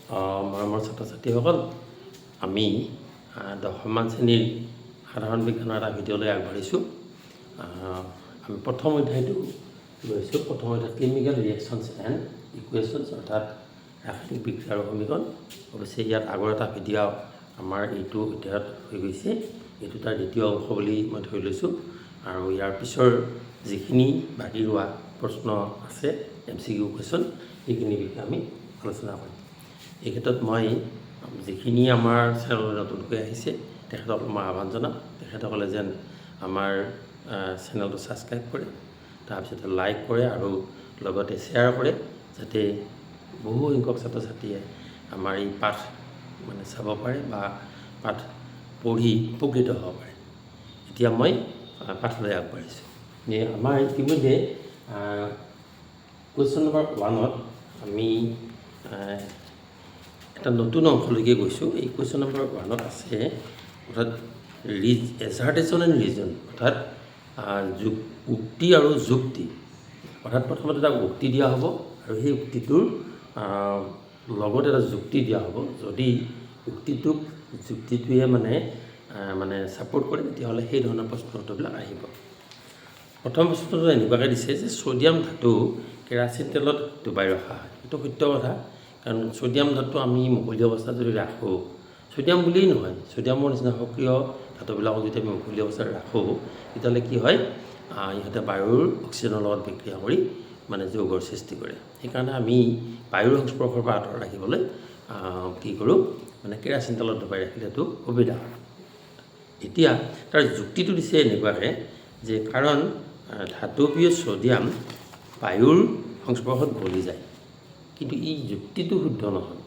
মৰমৰ ছাত্ৰ ছাত্ৰীসকল, আমি দশমমান শ্ৰেণীৰ সাধাৰণ বিজ্ঞানৰ এটা ভিডিঅ'লৈ আগবাঢ়িছোঁ। আমি প্ৰথম অধ্যায়টো লৈছোঁ। প্ৰথম অধ্যায় কেমিকেল ৰিয়েকশ্যনছ এণ্ড ইকুৱেশ্যনছ, অৰ্থাৎ ৰাসায়নিক বিক্ৰিয়া আৰু সমীকৰণ। অৱশ্যে ইয়াত আগৰ এটা ভিডিঅ' আমাৰ এইটো অধ্যায়ত হৈ গৈছে। এইটো তাৰ দ্বিতীয় অংশ বুলি মই ধৰি লৈছোঁ। আৰু ইয়াৰ পিছৰ যিখিনি বাকী ৰোৱা প্ৰশ্ন আছে, MCQ কুৱেশ্যন, সেইখিনিৰ বিষয়ে আমি আলোচনা কৰিম। এই ক্ষেত্ৰত মই যিখিনি আমাৰ চেনেললৈ নতুনকৈ আহিছে তেখেতসকলক মই আহ্বান জনাম, তেখেতসকলে যেন আমাৰ চেনেলটো ছাবস্ক্ৰাইব কৰে, তাৰপিছতে লাইক কৰে আৰু লগতে শ্বেয়াৰ কৰে, যাতে বহু সংখ্যক ছাত্ৰ ছাত্ৰীয়ে আমাৰ এই পাঠ চাব পাৰে বা পাঠ পঢ়ি উপকৃত হ'ব পাৰে। এতিয়া মই পাঠলৈ আগবাঢ়িছোঁ। আমাৰ ইতিমধ্যে কুৱেশ্যন নম্বৰ 1ত আমি এটা নতুন অংশলৈকে গৈছোঁ। এই কুৱেশ্যন নম্বৰ 1ত আছে অৰ্থাৎ এজাৰ্টেশ্যন এণ্ড ৰিজন, অৰ্থাৎ উক্তি আৰু যুক্তি। অৰ্থাৎ প্ৰথমতে এটা উক্তি দিয়া হ'ব আৰু সেই উক্তিটোৰ লগত এটা যুক্তি দিয়া হ'ব। যদি যুক্তিটোৱে মানে ছাপোৰ্ট কৰে, তেতিয়াহ'লে সেই ধৰণৰ প্ৰশ্ন উত্তৰবিলাক আহিব। প্ৰথম প্ৰশ্নটো এনেকুৱাকৈ দিছে যে ছ'ডিয়াম ধাতু কেৰাচিন তেলত ডুবাই ৰখা হয়। এইটো সত্য কথা, কাৰণ ছ'ডিয়াম ধাতু আমি মুকলি অৱস্থাত যদি ৰাখোঁ, ছ'ডিয়াম বুলিয়েই নহয়, ছ'ডিয়ামৰ নিচিনা সক্ৰিয় ধাতুবিলাকক যদি আমি মুকলি অৱস্থাত ৰাখোঁ, তেতিয়াহ'লে কি হয়, ইহঁতে বায়ুৰ অক্সিজেনৰ লগত বিক্ৰিয়া কৰি যৌগৰ সৃষ্টি কৰে। সেইকাৰণে আমি বায়ুৰ সংস্পৰ্শৰ পৰা আঁতৰত ৰাখিবলৈ কি কৰোঁ, কেৰাচিন তেলত ডুবাই ৰাখিলে সেইটো সুবিধা হয়। এতিয়া তাৰ যুক্তিটো দিছে এনেকুৱাকৈ যে কাৰণ ধাতুপ্ৰিয় ছ'ডিয়াম বায়ুৰ সংস্পৰ্শত গলি যায়। কিন্তু এই যুক্তিটো শুদ্ধ নহয়।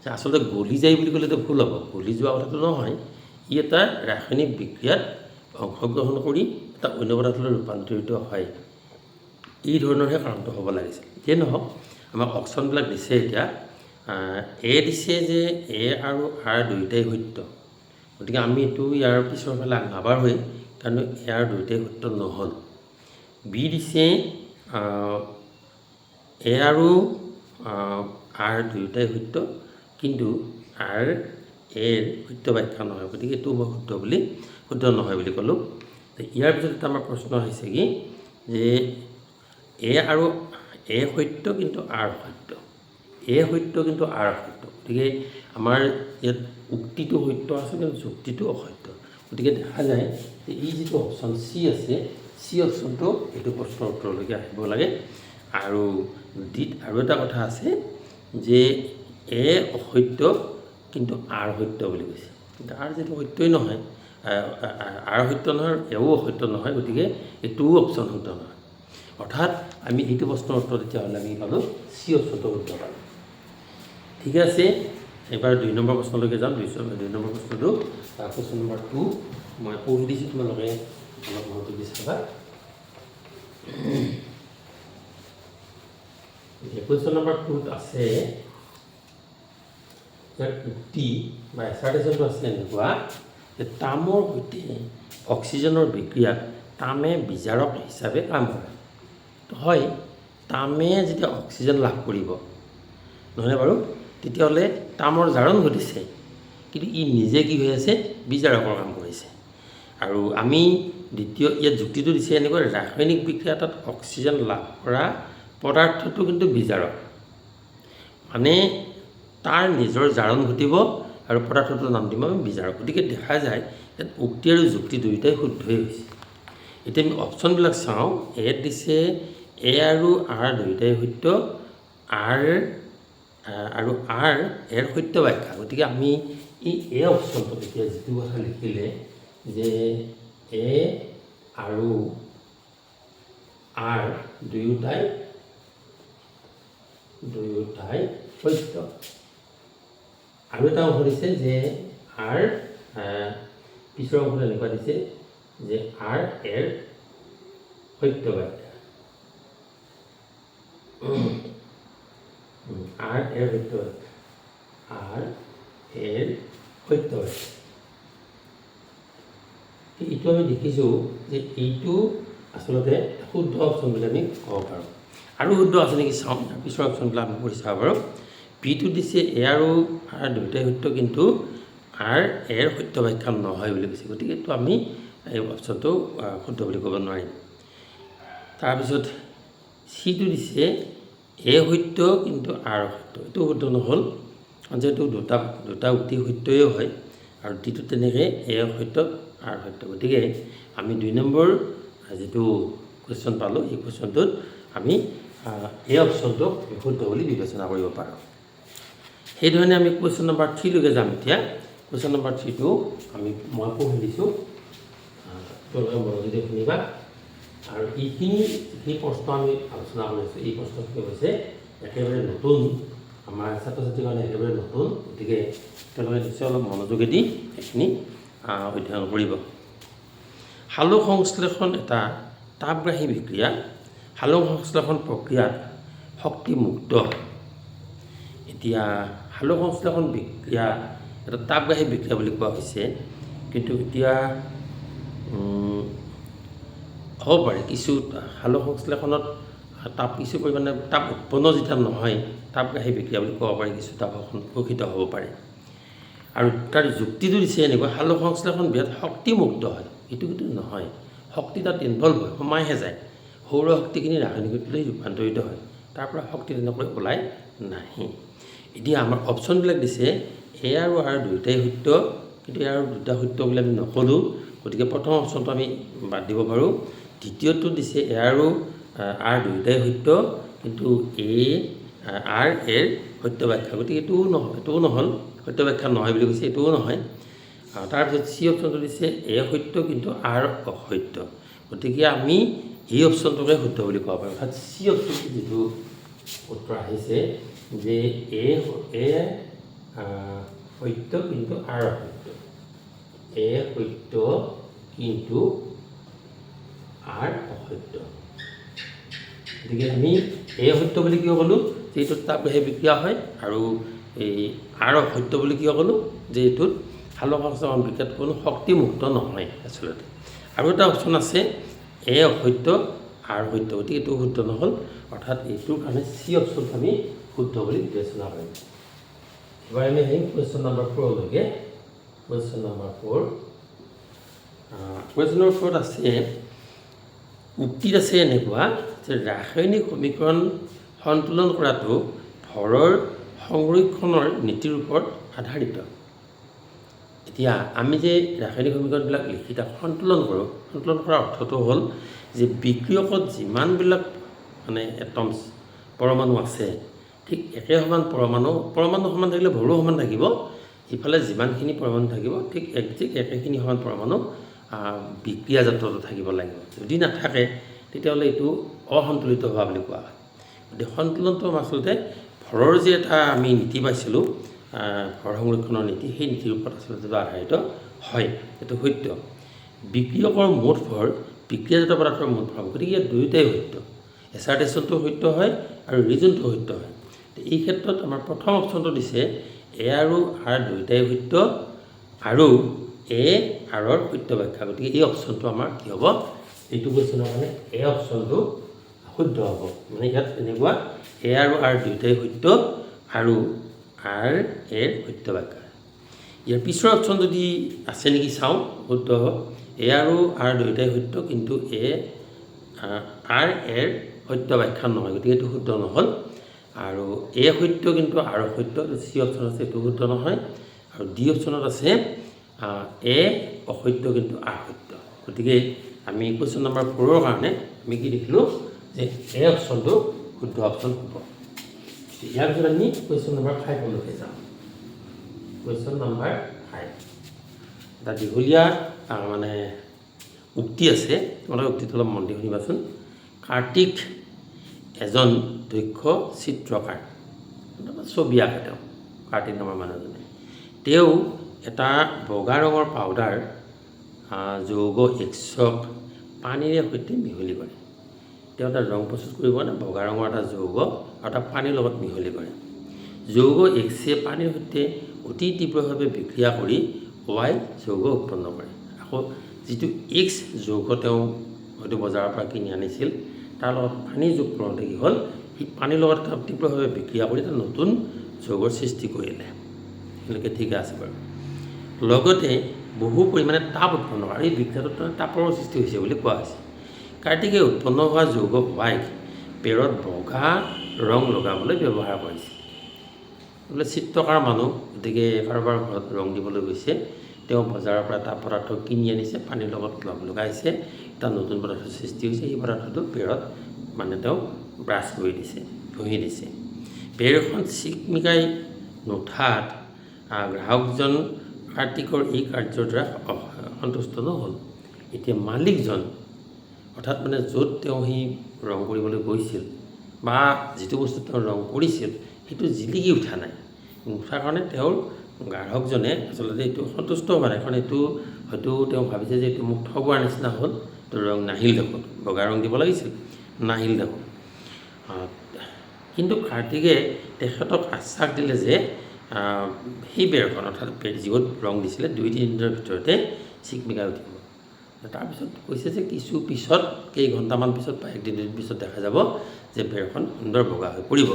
যে আচলতে গলি যায় বুলি ক'লেতো ভুল হ'ব। গলি যোৱা কথাটো নহয়, ই এটা ৰাসায়নিক বিক্ৰিয়াত অংশগ্ৰহণ কৰি এটা অন্য পদাৰ্থলৈ ৰূপান্তৰিত হয়। এই ধৰণৰহে কাৰণটো হ'ব লাগিছিল। যিয়ে নহওক, আমাক অপশ্যনবিলাক দিছে। এতিয়া দিছে যে এ আৰু আৰ দুয়োটাই সত্য। গতিকে আমি এইটো ইয়াৰ পিছৰ ফালে নাবাঢ়োৱেই, কাৰণ ইয়াৰ দুয়োটাই সত্য নহ'ল। বি দিছে এ আৰু আৰ দুয়োটাই সত্য, কিন্তু আৰ এৰ সত্য ব্যাখ্যা নহয়। গতিকে এইটো মই শুদ্ধ নহয় বুলি ক'লোঁ। ইয়াৰ পিছত এটা আমাৰ প্ৰশ্ন আহিছে কি, যে এ সত্য কিন্তু আৰ সত্য, সত্য কিন্তু আৰ সত্য। গতিকে আমাৰ ইয়াত উক্তিটো সত্য আছে, কিন্তু যুক্তিটো অসত্য। গতিকে দেখা যায় যে এই যিটো অপশ্যন চি আছে, চি অপশ্যনটো এইটো প্ৰশ্নৰ উত্তৰলৈকে আহিব লাগে। আৰু এটা কথা আছে যে এ অসত্য কিন্তু আৰ সত্য বুলি কৈছে। কিন্তু আৰ যিটো সত্যই নহয়, আৰ সত্য নহয়, এও অসত্য নহয়, গতিকে এইটোও অপশ্যন শুদ্ধ নহয়। অৰ্থাৎ আমি এইটো প্ৰশ্নৰ উত্তৰ তেতিয়াহ'লে আমি পালোঁ চি অপশ্যনটো শুদ্ধ পালোঁ। ঠিকে আছে, এবাৰ 2 নম্বৰ প্ৰশ্নলৈকে যাম। 2 নম্বৰ প্ৰশ্নটো কুৱেশ্যন নম্বৰ 2 মই পঢ়ি দিছোঁ, তোমালোকে অলপ মনোযোগ দি চাবা। কুৱেশ্যন নম্বৰ 2ত আছে উক্তি বা এছাৰ্টেশ্যনটো আছে এনেকুৱা যে তামৰ সৈতে অক্সিজেনৰ বিক্ৰিয়াত তামে বিজাৰক হিচাপে কাম কৰে। হয়, তামে যেতিয়া অক্সিজেন লাভ কৰিব, নহয়নে বাৰু, তেতিয়াহ'লে তামৰ জাৰণ ঘটিছে, কিন্তু ই নিজে কি হৈ আছে, বিজাৰকৰ কাম কৰিছে। আৰু আমি ইয়াত যুক্তিটো দিছে এনেকুৱা, ৰাসায়নিক বিক্ৰিয়া এটাত অক্সিজেন লাভ কৰা পদাৰ্থটো কিন্তু বিজাৰক, তাৰ নিজৰ জাৰণ ঘটিব আৰু পদাৰ্থটোৰ নাম দিম আমি বিজাৰক। গতিকে দেখা যায় ইয়াত উক্তি আৰু যুক্তি দুয়োটাই শুদ্ধই হৈছে। এতিয়া আমি অপশ্যনবিলাক চাওঁ। এত দিছে এ আৰু আৰ দুয়োটাই সত্য, আৰ এৰ সত্য ব্যাখ্যা। গতিকে আমি এই অপশ্যনটো এতিয়া যিটো কথা লিখিলে যে এ আৰু আৰ দুয়োটাই সত্য। আৰু এটা অংশ দিছে যে আৰ পিছৰ অংশটো এনেকুৱা দিছে যে আৰ এৰ সত্য ব্যাখ্যা। আৰ এৰ সত্য ব্যাখ্যা। এইটো আমি দেখিছোঁ যে এইটো আচলতে শুদ্ধ অপশ্যন বুলি আমি ক'ব পাৰোঁ। আৰু শুদ্ধ আছে নেকি চাওঁ, পিছৰ অপশ্যনবিলাক আমি পঢ়ি চাব পাৰোঁ। বিটো দিছে এ আৰু আৰ দুয়োটাই সত্য কিন্তু আৰ এৰ সত্য ব্যাখ্যা নহয় বুলি কৈছে, গতিকে এইটো আমি এই অপশ্যনটো শুদ্ধ বুলি ক'ব নোৱাৰিম। তাৰপিছত চিটো দিছে এ সত্য কিন্তু আৰ সত্য, এইটো শুদ্ধ নহ'ল, যিহেতু দুটা উক্তি সত্যই হয় আৰু ডিটো তেনেকৈ এ সত্য আৰ সত্য, গতিকে আমি 2 নম্বৰ যিটো কুৱেশ্যন পালোঁ এই কুৱেশ্যনটোত আমি এই অপশ্যনটোক শুদ্ধ বুলি বিবেচনা কৰিব পাৰোঁ। সেইধৰণে আমি কুৱেশ্যন নম্বৰ 3 লৈকে যাম। এতিয়া কুৱেশ্যন নম্বৰ 3টো মই পঢ়ি দিছোঁ, তোমালোকে মনোযোগেৰে শুনিবা। আৰু যিখিনি প্ৰশ্ন আমি আলোচনা কৰিছোঁ এই প্ৰশ্নখিনি হৈছে একেবাৰে নতুন, আমাৰ ছাত্ৰ ছাত্ৰীৰ কাৰণে একেবাৰে নতুন, গতিকে তেওঁলোকে নিশ্চয় অলপ মনোযোগেদি এইখিনি অধ্যয়ন কৰিব। সালোক সংশ্লেষণ এটা তাপগ্ৰাহী বিক্ৰিয়া। সালোক সংশ্লেষণ প্ৰক্ৰিয়াত শক্তি মুক্ত হয়। এতিয়া সালোক সংশ্লেষণ বিক্ৰিয়া এটা তাপগ্ৰাহী বিক্ৰিয়া বুলি কোৱা হৈছে, কিন্তু এতিয়া হ'ব পাৰে কিছু সালোক সংশ্লেষণত কিছু পৰিমাণে তাপ উৎপন্ন যেতিয়া নহয় তাপগ্ৰাহী বিক্ৰিয়া বুলি ক'ব পাৰি, কিছু তাপ শোষিত হ'ব পাৰে। আৰু তাৰ যুক্তিটো দিছে এনেকুৱা, সালোক সংশ্লেষণ বিয়াত শক্তি মুক্ত হয়, এইটো কিন্তু নহয়, শক্তি তাত ইনভলভ হয়, সোমাইহে যায়, সৌৰ শক্তিখিনি ৰাসায়নিক শক্তিলৈ ৰূপান্তৰিত হয়, তাৰ পৰা শক্তি তেনেকৈ ওলাই নাহে। এতিয়া আমাৰ অপশ্যনবিলাক দিছে এ আৰু আৰ দুয়োটাই সত্য, কিন্তু এ আৰু দুটা সত্য বুলি আমি নক'লোঁ, গতিকে প্ৰথম অপশ্যনটো আমি বাদ দিব পাৰোঁ। দ্বিতীয়টো দিছে এ আৰু আৰ দুয়োটাই সত্য, কিন্তু এ আৰ এৰ সত্য ব্যাখ্যা, গতিকে এইটোও নহ'ল, সত্য ব্যাখ্যা নহয় বুলি কৈছে, এইটোও নহয়। তাৰপিছত চি অপশ্যনটো দিছে এ সত্য কিন্তু আৰ অসত্য, গতিকে আমি এই অপশ্যনটোকে শুদ্ধ বুলি ক'ব পাৰোঁ। অৰ্থাৎ চি অপশ্যনটো যিটো উত্তৰ আহিছে যে এ সত্য কিন্তু আৰ অসত্য, এ সত্য কিন্তু আৰ অসত্য, গতিকে আমি এ সত্য বুলি কিয় ক'লোঁ যে এইটোত তাপগ্ৰাহী বিক্ৰিয়া হয়, আৰু এই আৰ অসত্য বুলি কিয় ক'লোঁ যে এইটোত সালোক সংশ্লেষণ বিক্ৰিয়াত কোনো শক্তিমুক্ত নহয় আচলতে। আৰু এটা অপশ্যন আছে এ অসত্য আৰ সত্য, গতিকে এইটো শুদ্ধ নহ'ল, অৰ্থাৎ এইটোৰ কাৰণে চি অপশ্যনটো আমি শুদ্ধ বুলি বিবেচনা কৰিম। এবাৰ আমি আহিম কুৱেশ্যন নম্বৰ 4লৈকে। কুৱেশ্যন নম্বৰ 4, কুৱেশ্যন নম্বৰ 4 আছে, উক্তিত আছে এনেকুৱা যে ৰাসায়নিক সমীকৰণ সন্তুলন কৰাটো ভৰৰ সংৰক্ষণৰ নীতিৰ ওপৰত আধাৰিত। এতিয়া আমি যে ৰাসায়নিক সমীকৰণবিলাক লিখি তাক সন্তুলন কৰোঁ, সন্তুলন কৰাৰ অৰ্থটো হ'ল যে বিক্ৰিয়কত যিমানবিলাক মানে এটমছ পৰমাণু আছে, ঠিক একে সমান পৰমাণু সমান থাকিলে ভৰো সমান থাকিব, ইফালে যিমানখিনি পৰমাণু থাকিব ঠিক একেখিনি সমান পৰমাণু বিক্ৰিয়াজাত থাকিব লাগিব। যদি নাথাকে তেতিয়াহ'লে এইটো অসন্তুলিত হোৱা বুলি কোৱা হয়। গতিকে সন্তুলনটো আচলতে ভৰৰ যে এটা আমি নীতি পাইছিলোঁ, ভৰ সংৰক্ষণৰ নীতি, সেই নীতিৰ ওপৰত আচলতে আধাৰিত হয়, এইটো সত্য। বিক্ৰিয়কৰ মুঠ ভৰ বিক্ৰিয়াজাত পদাৰ্থৰ মুঠ ভৰ, গতিকে ইয়াত দুয়োটাই সত্য, এচাৰ্টেশ্যনটো সত্য হয় আৰু ৰিজনটো সত্য হয়। এই ক্ষেত্ৰত আমাৰ প্ৰথম অপশ্যনটো দিছে এ আৰু আৰ দুয়োটাই সত্য আৰু এ আৰৰ সত্য ব্যাখ্যা, গতিকে এই অপশ্যনটো আমাৰ কি হ'ব, এইটো কুৱেশ্যনৰ কাৰণে এ অপশ্যনটো শুদ্ধ হ'ব। মানে ইয়াত এনেকুৱা এ আৰু আৰ দুয়োটাই সত্য আৰু আৰ এৰ সত্য ব্যাখ্যা। ইয়াৰ পিছৰ অপশ্যন যদি আছে নেকি চাওঁ, শুদ্ধ হ'ব, এ আৰু আৰ দুয়োটাই সত্য কিন্তু আৰ এৰ সত্য ব্যাখ্যা নহয়, গতিকে এইটো শুদ্ধ নহ'ল। আৰু এ সত্য কিন্তু আৰ সত্য, চি অপশ্যন আছে, এইটো শুদ্ধ নহয়। আৰু ডি অপশ্যনত আছে এ অসত্য কিন্তু আৰ সত্য, গতিকে আমি কুৱেশ্যন নম্বৰ 4ৰ কাৰণে আমি কি দেখিলোঁ যে এ অপশ্যনটো শুদ্ধ অপশ্যন হ'ব। ইয়াৰ পিছত আমি কুৱেশ্যন নম্বৰ 5লৈকে যাওঁ। কুৱেশ্যন নম্বৰ 5 এটা দীঘলীয়া মানে উক্তি আছে, তোমালোকে উক্তিটো অলপ মন দি শুনিবাচোন। কাৰ্তিক এজন দক্ষ চিত্ৰকাৰ, ছবি আঁকে তেওঁ, কাৰ্তিক নামৰ মানুহজনে। তেওঁ এটা বগা ৰঙৰ পাউডাৰ যৌগ এক্সক পানীৰে সৈতে মিহলি কৰে। তেওঁ এটা ৰং প্ৰস্তুত কৰিব নে বগা ৰঙৰ এটা যৌগ আৰু এটা পানীৰ লগত মিহলি কৰে। যৌগ এক্সে পানীৰ সৈতে অতি তীব্ৰভাৱে বিক্ৰিয়া কৰি ৱাই যৌগ উৎপন্ন কৰে। আকৌ যিটো এক্স যৌগ তেওঁ হয়তো বজাৰৰ পৰা কিনি আনিছিল, তাৰ লগত পানী যোগ কৰোঁতে কি হ'ল, সেই পানীৰ লগত তীব্ৰভাৱে বিক্ৰিয়া কৰি এটা নতুন যৌগৰ সৃষ্টি কৰিলে। এনেকৈ ঠিক আছে বাৰু। লগতে বহু পৰিমাণে তাপ উৎপন্ন হয়, আৰু এই বিক্ৰিয়াটোত তাপৰো সৃষ্টি হৈছে বুলি কোৱা হৈছে। কাৰ্তিকে উৎপন্ন হোৱা যৌগ হোৱাইক পেৰত বগা ৰং লগাবলৈ ব্যৱহাৰ কৰিছে। বোলে চিত্ৰকাৰ মানুহ, গতিকে কাৰোবাৰ ঘৰত ৰং দিবলৈ গৈছে, তেওঁ বজাৰৰ পৰা এটা পদাৰ্থ কিনি আনিছে, পানীৰ লগত লগাইছে, এটা নতুন পদাৰ্থৰ সৃষ্টি হৈছে। সেই পদাৰ্থটো পেৰত মানে তেওঁ ব্ৰাছ কৰি দিছে, ঘঁহি দিছে। পেৰখন চিকমিকাই নুঠাত গ্ৰাহকজন কাৰ্তিকৰ এই কাৰ্যৰ দ্বাৰা সন্তুষ্ট নহ'ল। এতিয়া মালিকজন, অৰ্থাৎ মানে য'ত তেওঁ সেই ৰং কৰিবলৈ গৈছিল বা যিটো বস্তু তেওঁ ৰং কৰিছিল সেইটো জিলিকি উঠা নাই। নুঠাৰ কাৰণে তেওঁৰ গ্ৰাহকজনে আচলতে এইটো সন্তুষ্ট হোৱা নাই, কাৰণ এইটো হয়তো তেওঁ ভাবিছে যে এইটো মোক ঠগোৱাৰ নিচিনা হ'ল, তো ৰং নাহিল দেখোন, বগা ৰং দিব লাগিছিল, নাহিল দেখোন। কিন্তু কাৰ্তিকে তেখেতক আশ্বাস দিলে যে সেই বেৰখন, অৰ্থাৎ যিহত ৰং দিছিলে 2-3 দিনৰ ভিতৰতে চিকমিকাই উঠিব। তাৰপিছত কৈছে যে কিছু পিছত, কেইঘণ্টামান পিছত বা 1-2 দিন পিছত দেখা যাব যে বেৰখন সুন্দৰ বগা হৈ পৰিব।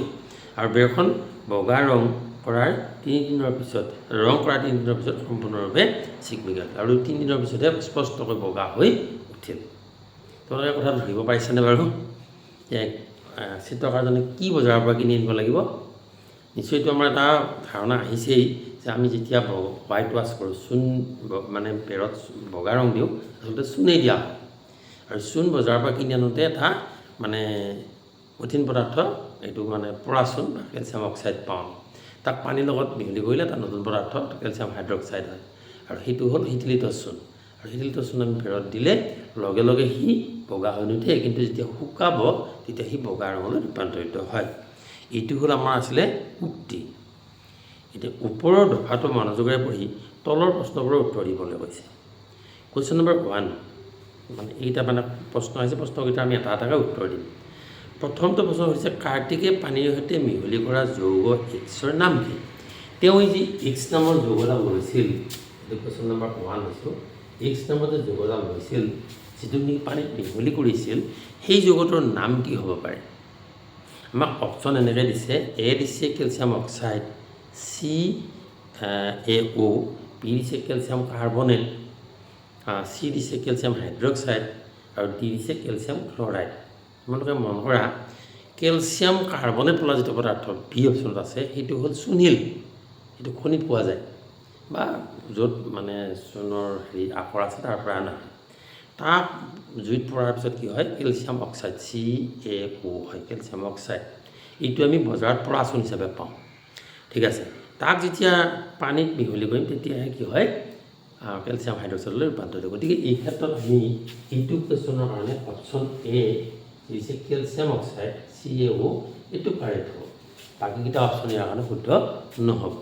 আৰু বেৰখন বগা ৰং কৰাৰ 3 দিনৰ পিছত, সম্পূৰ্ণৰূপে চিকমিকাই আৰু 3 দিনৰ পিছতহে স্পষ্টকৈ বগা হৈ উঠিল। তোমালোকে কথা ধৰিব পাৰিছেনে বাৰু? চিত্ৰকাৰজনে কি বজাৰৰ পৰা কিনি আনিব লাগিব? নিশ্চয়তো আমাৰ এটা ধাৰণা আহিছেই যে আমি যেতিয়া হোৱাইট ৱাছ কৰোঁ, চূণ মানে পেৰত বগা ৰং দিওঁ, আচলতে চূণেই দিয়া হয়। আৰু চূণ বজাৰৰ পৰা কিনি আনোতে এটা মানে কঠিন পদাৰ্থ, এইটো মানে পৰা চূণ বা কেলছিয়াম অক্সাইড পাওঁ। তাক পানীৰ লগত মিহলি কৰিলে এটা নতুন পদাৰ্থ কেলছিয়াম হাইড্ৰক্সাইড হয়, আৰু সেইটো হ'ল শীতলিত চূণ। আৰু শীতলিত চূণ আমি পেৰত দিলে লগে লগে সি বগা হৈ নুঠে, কিন্তু যেতিয়া শুকাব তেতিয়া সি বগা ৰঙলৈ ৰূপান্তৰিত হয়। এইটো হ'ল আমাৰ আছিলে উক্তি। এতিয়া ওপৰৰ দফাটো মনোযোগেৰে পঢ়ি তলৰ প্ৰশ্নবোৰৰ উত্তৰ দিবলৈ কৈছে। কুৱেশ্যন নম্বৰ 1, মানে এইটা মানে প্ৰশ্ন আহিছে, প্ৰশ্নকেইটা আমি এটা এটাকৈ উত্তৰ দিম। প্ৰথমটো প্ৰশ্ন হৈছে কাৰ্তিকে পানীৰ সৈতে মিহলি কৰা যৌগ এক্সৰ নাম কি? তেওঁ এই যি এক্স নামৰ যৌগডাল লৈছিল, এইটো কুৱেশ্যন নম্বৰ 1 হৈছোঁ। এক্স নামৰ যে যৌগডাল লৈছিল, যিটো নেকি পানীত মিহলি কৰিছিল, সেই যৌগটোৰ নাম কি হ'ব পাৰে? আমাক অপশ্যন এনেকৈ দিছে, এ দিছে কেলছিয়াম অক্সাইড, CaO, বি দিছে কেলছিয়াম কাৰ্বনেট, চি দিছে কেলছিয়াম হাইড্ৰক্সাইড, আৰু ডি দিছে কেলছিয়াম ক্লৰাইড। তোমালোকে মন কৰা, কেলছিয়াম কাৰ্বনেট বোলা যিটো পদাৰ্থ বি অপশ্যনত আছে, সেইটো হ'ল চূণশিল। সেইটো খনিত পোৱা যায় বা য'ত মানে চূণৰ আখৰ আছে তাৰ পৰা অনা হয়। তাক জুইত পৰাৰ পিছত কি হয়? কেলছিয়াম অক্সাইড, CaO হয়, কেলছিয়াম অক্সাইড। এইটো আমি বজাৰত পৰা চূণ হিচাপে পাওঁ। ঠিক আছে, তাক যেতিয়া পানীত মিহলি কৰিম তেতিয়াহে কি হয়? কেলছিয়াম হাইড্ৰক্সাইডলৈ ৰূপান্তৰিত। গতিকে এই ক্ষেত্ৰত আমি এইটো কুৱেশ্যনৰ কাৰণে অপশ্যন এ দিছে কেলছিয়াম অক্সাইড, CaO, এইটো কাৰেক্ট হ'ব। বাকীকেইটা অপশ্যন ইয়াৰ কাৰণে শুদ্ধ নহ'ব।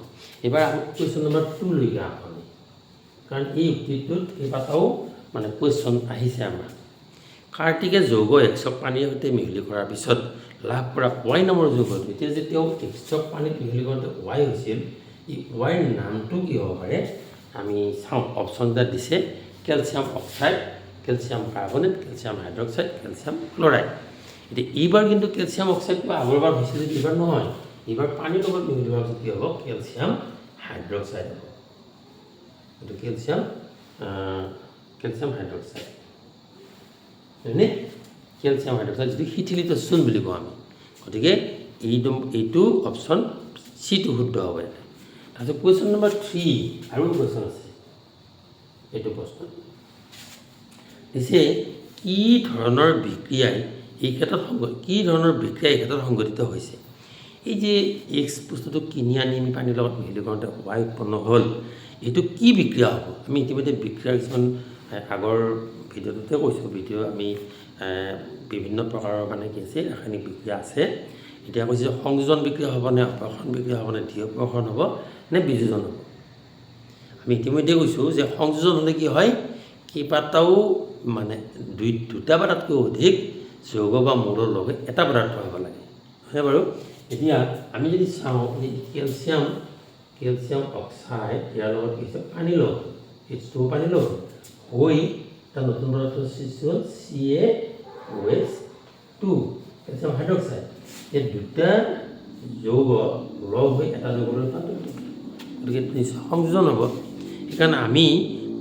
এবাৰ আমি কুৱেশ্যন নম্বৰ 2 লৈকে আহোঁ আমি, কাৰণ এই উক্তিটোত কেইবাটাও মানে কুৱেশ্যন আহিছে আমাৰ। কাৰ্তিকে যৌগ এক্সক পানীৰ সৈতে মিহলি কৰাৰ পিছত লাভ কৰা ৱাই নামৰ যৌগটো, এতিয়া যে তেওঁ এক্সক পানীত মিহলি কৰোঁতে ৱাই হৈছিল, এই ৱাইৰ নামটো কি হ'ব পাৰে? আমি চাওঁ, অপশ্যন এটা দিছে calcium oxide, calcium carbonate, calcium hydroxide, calcium chloride. এতিয়া এইবাৰ কিন্তু কেলছিয়াম অক্সাইডটো আগৰবাৰ হৈছিল, এইবাৰ নহয়। এইবাৰ পানীৰ লগত মিহলি হোৱাৰ পিছত কি হ'ব? কেলছিয়াম হাইড্ৰক্সাইড হ'ব। এইটো কেলছিয়াম হাইড্ৰক্সাইড, হয়নে? কেলছিয়াম হাইড্ৰক্সাইড যিটো শীতলিত চূণ বুলি কওঁ আমি। গতিকে এইটো অপশ্যন চিটো শুদ্ধ হ'ব ইয়াতে। তাৰপিছত কুৱেশ্যন নম্বৰ 3, আৰু কুৱেশ্যন আছে। এইটো প্ৰশ্ন দিছে, কি ধৰণৰ বিক্ৰিয়াই এই ক্ষেত্ৰত সংঘটিত হৈছে? এই যে এক্স বস্তুটো কিনি আনি আমি পানীৰ লগত মিহলি কৰোঁতে ৱাই উৎপন্ন হ'ল, এইটো কি বিক্ৰিয়া হ'ব? আমি ইতিমধ্যে বিক্ৰিয়াৰ কিছুমান আগৰ ভিডিঅ'টোতে কৈছোঁ, আমি বিভিন্ন প্ৰকাৰৰ মানে কি আছে ৰাসায়নিক বিক্ৰিয়া আছে। এতিয়া কৈছে যে সংযোজন বিক্ৰিয়া হ'ব নে অপসাৰণ বিক্ৰিয়া হ'ব নে দ্বিঅপসাৰণ হ'ব নে বিযোজন হ'ব? আমি ইতিমধ্যে কৈছোঁ যে সংযোজন হ'লে কি হয়? কেইবাটাও মানে দুটা বা তাতকৈ অধিক যৌগ বা মৌলৰ লগে এটা পদাৰ্থ হ'ব লাগে, হয়নে বাৰু? এতিয়া আমি যদি চাওঁ, কেলছিয়াম অক্সাইড ইয়াৰ লগত কি হৈছে? পানী লগ, এইটো পানী লগ হৈ এটা নতুন পদাৰ্থৰ সৃষ্টি হ'ল CaOH2, কেলছিয়াম হাইড্ৰক্সাইড। এই দুটা যৌগ লগ হৈ এটা যৌগলৈ ৰূপান্তৰিত হ'ব গতিকে নিশ্চয় সংযোজন হ'ব সেইকাৰণে আমি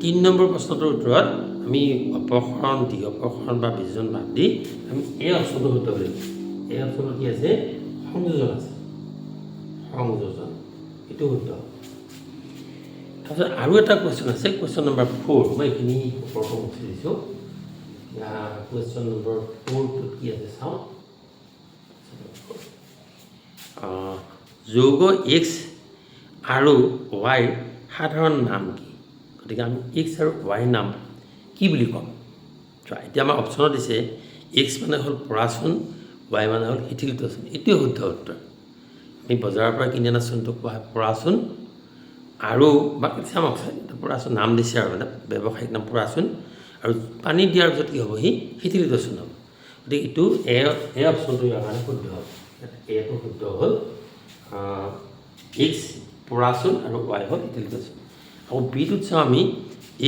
3 নম্বৰ প্ৰশ্নটোৰ উত্তৰত আমি অপসাৰণ দি অপসাৰণ বা বিয়োজন বাদ দি আমি এই অপশ্যনটো শুদ্ধ বুলি কৈছোঁ এই অপশ্যনটো কি আছে সংযোজন আছে সংযোজন এইটো শুদ্ধ তাৰপিছত আৰু এটা কুৱেশ্যন আছে কুৱেশ্যন নম্বৰ 4 মই এইখিনি ওপৰতো মুছি দিছোঁ কুৱেশ্যন নম্বৰ 4টোত কি আছে চাওঁ যৌগ এক্স আৰু ৱাইৰ সাধাৰণ নাম কি গতিকে আমি এক্স আৰু ৱাইৰ নাম কি বুলি ক'ম এতিয়া আমাৰ অপশ্যনত দিছে এক্স মানে হ'ল পৰাচোন ৱাই মানে হ'ল শিথিলিত চূণ এইটোৱে শুদ্ধ উত্তৰ আমি বজাৰৰ পৰা কিনি অনা চূণটোক কোৱা হয় পৰাচোন আৰু বা কেলছিয়াম অক্সাইড পৰাচোন নাম দিছে আৰু মানে ব্যৱসায়িক নাম পৰাচোন আৰু পানী দিয়াৰ পিছত কি হ'ব সি শিথিলিত চূণ হ'ব গতিকে এইটো এই অপশ্যনটো ইয়াৰ কাৰণে শুদ্ধ হ'ব এইটো শুদ্ধ হ'ল এক্স পৰাচোন আৰু ৱাই হ'ল শিথিলিত চূণ আকৌ বিটোত চাওঁ আমি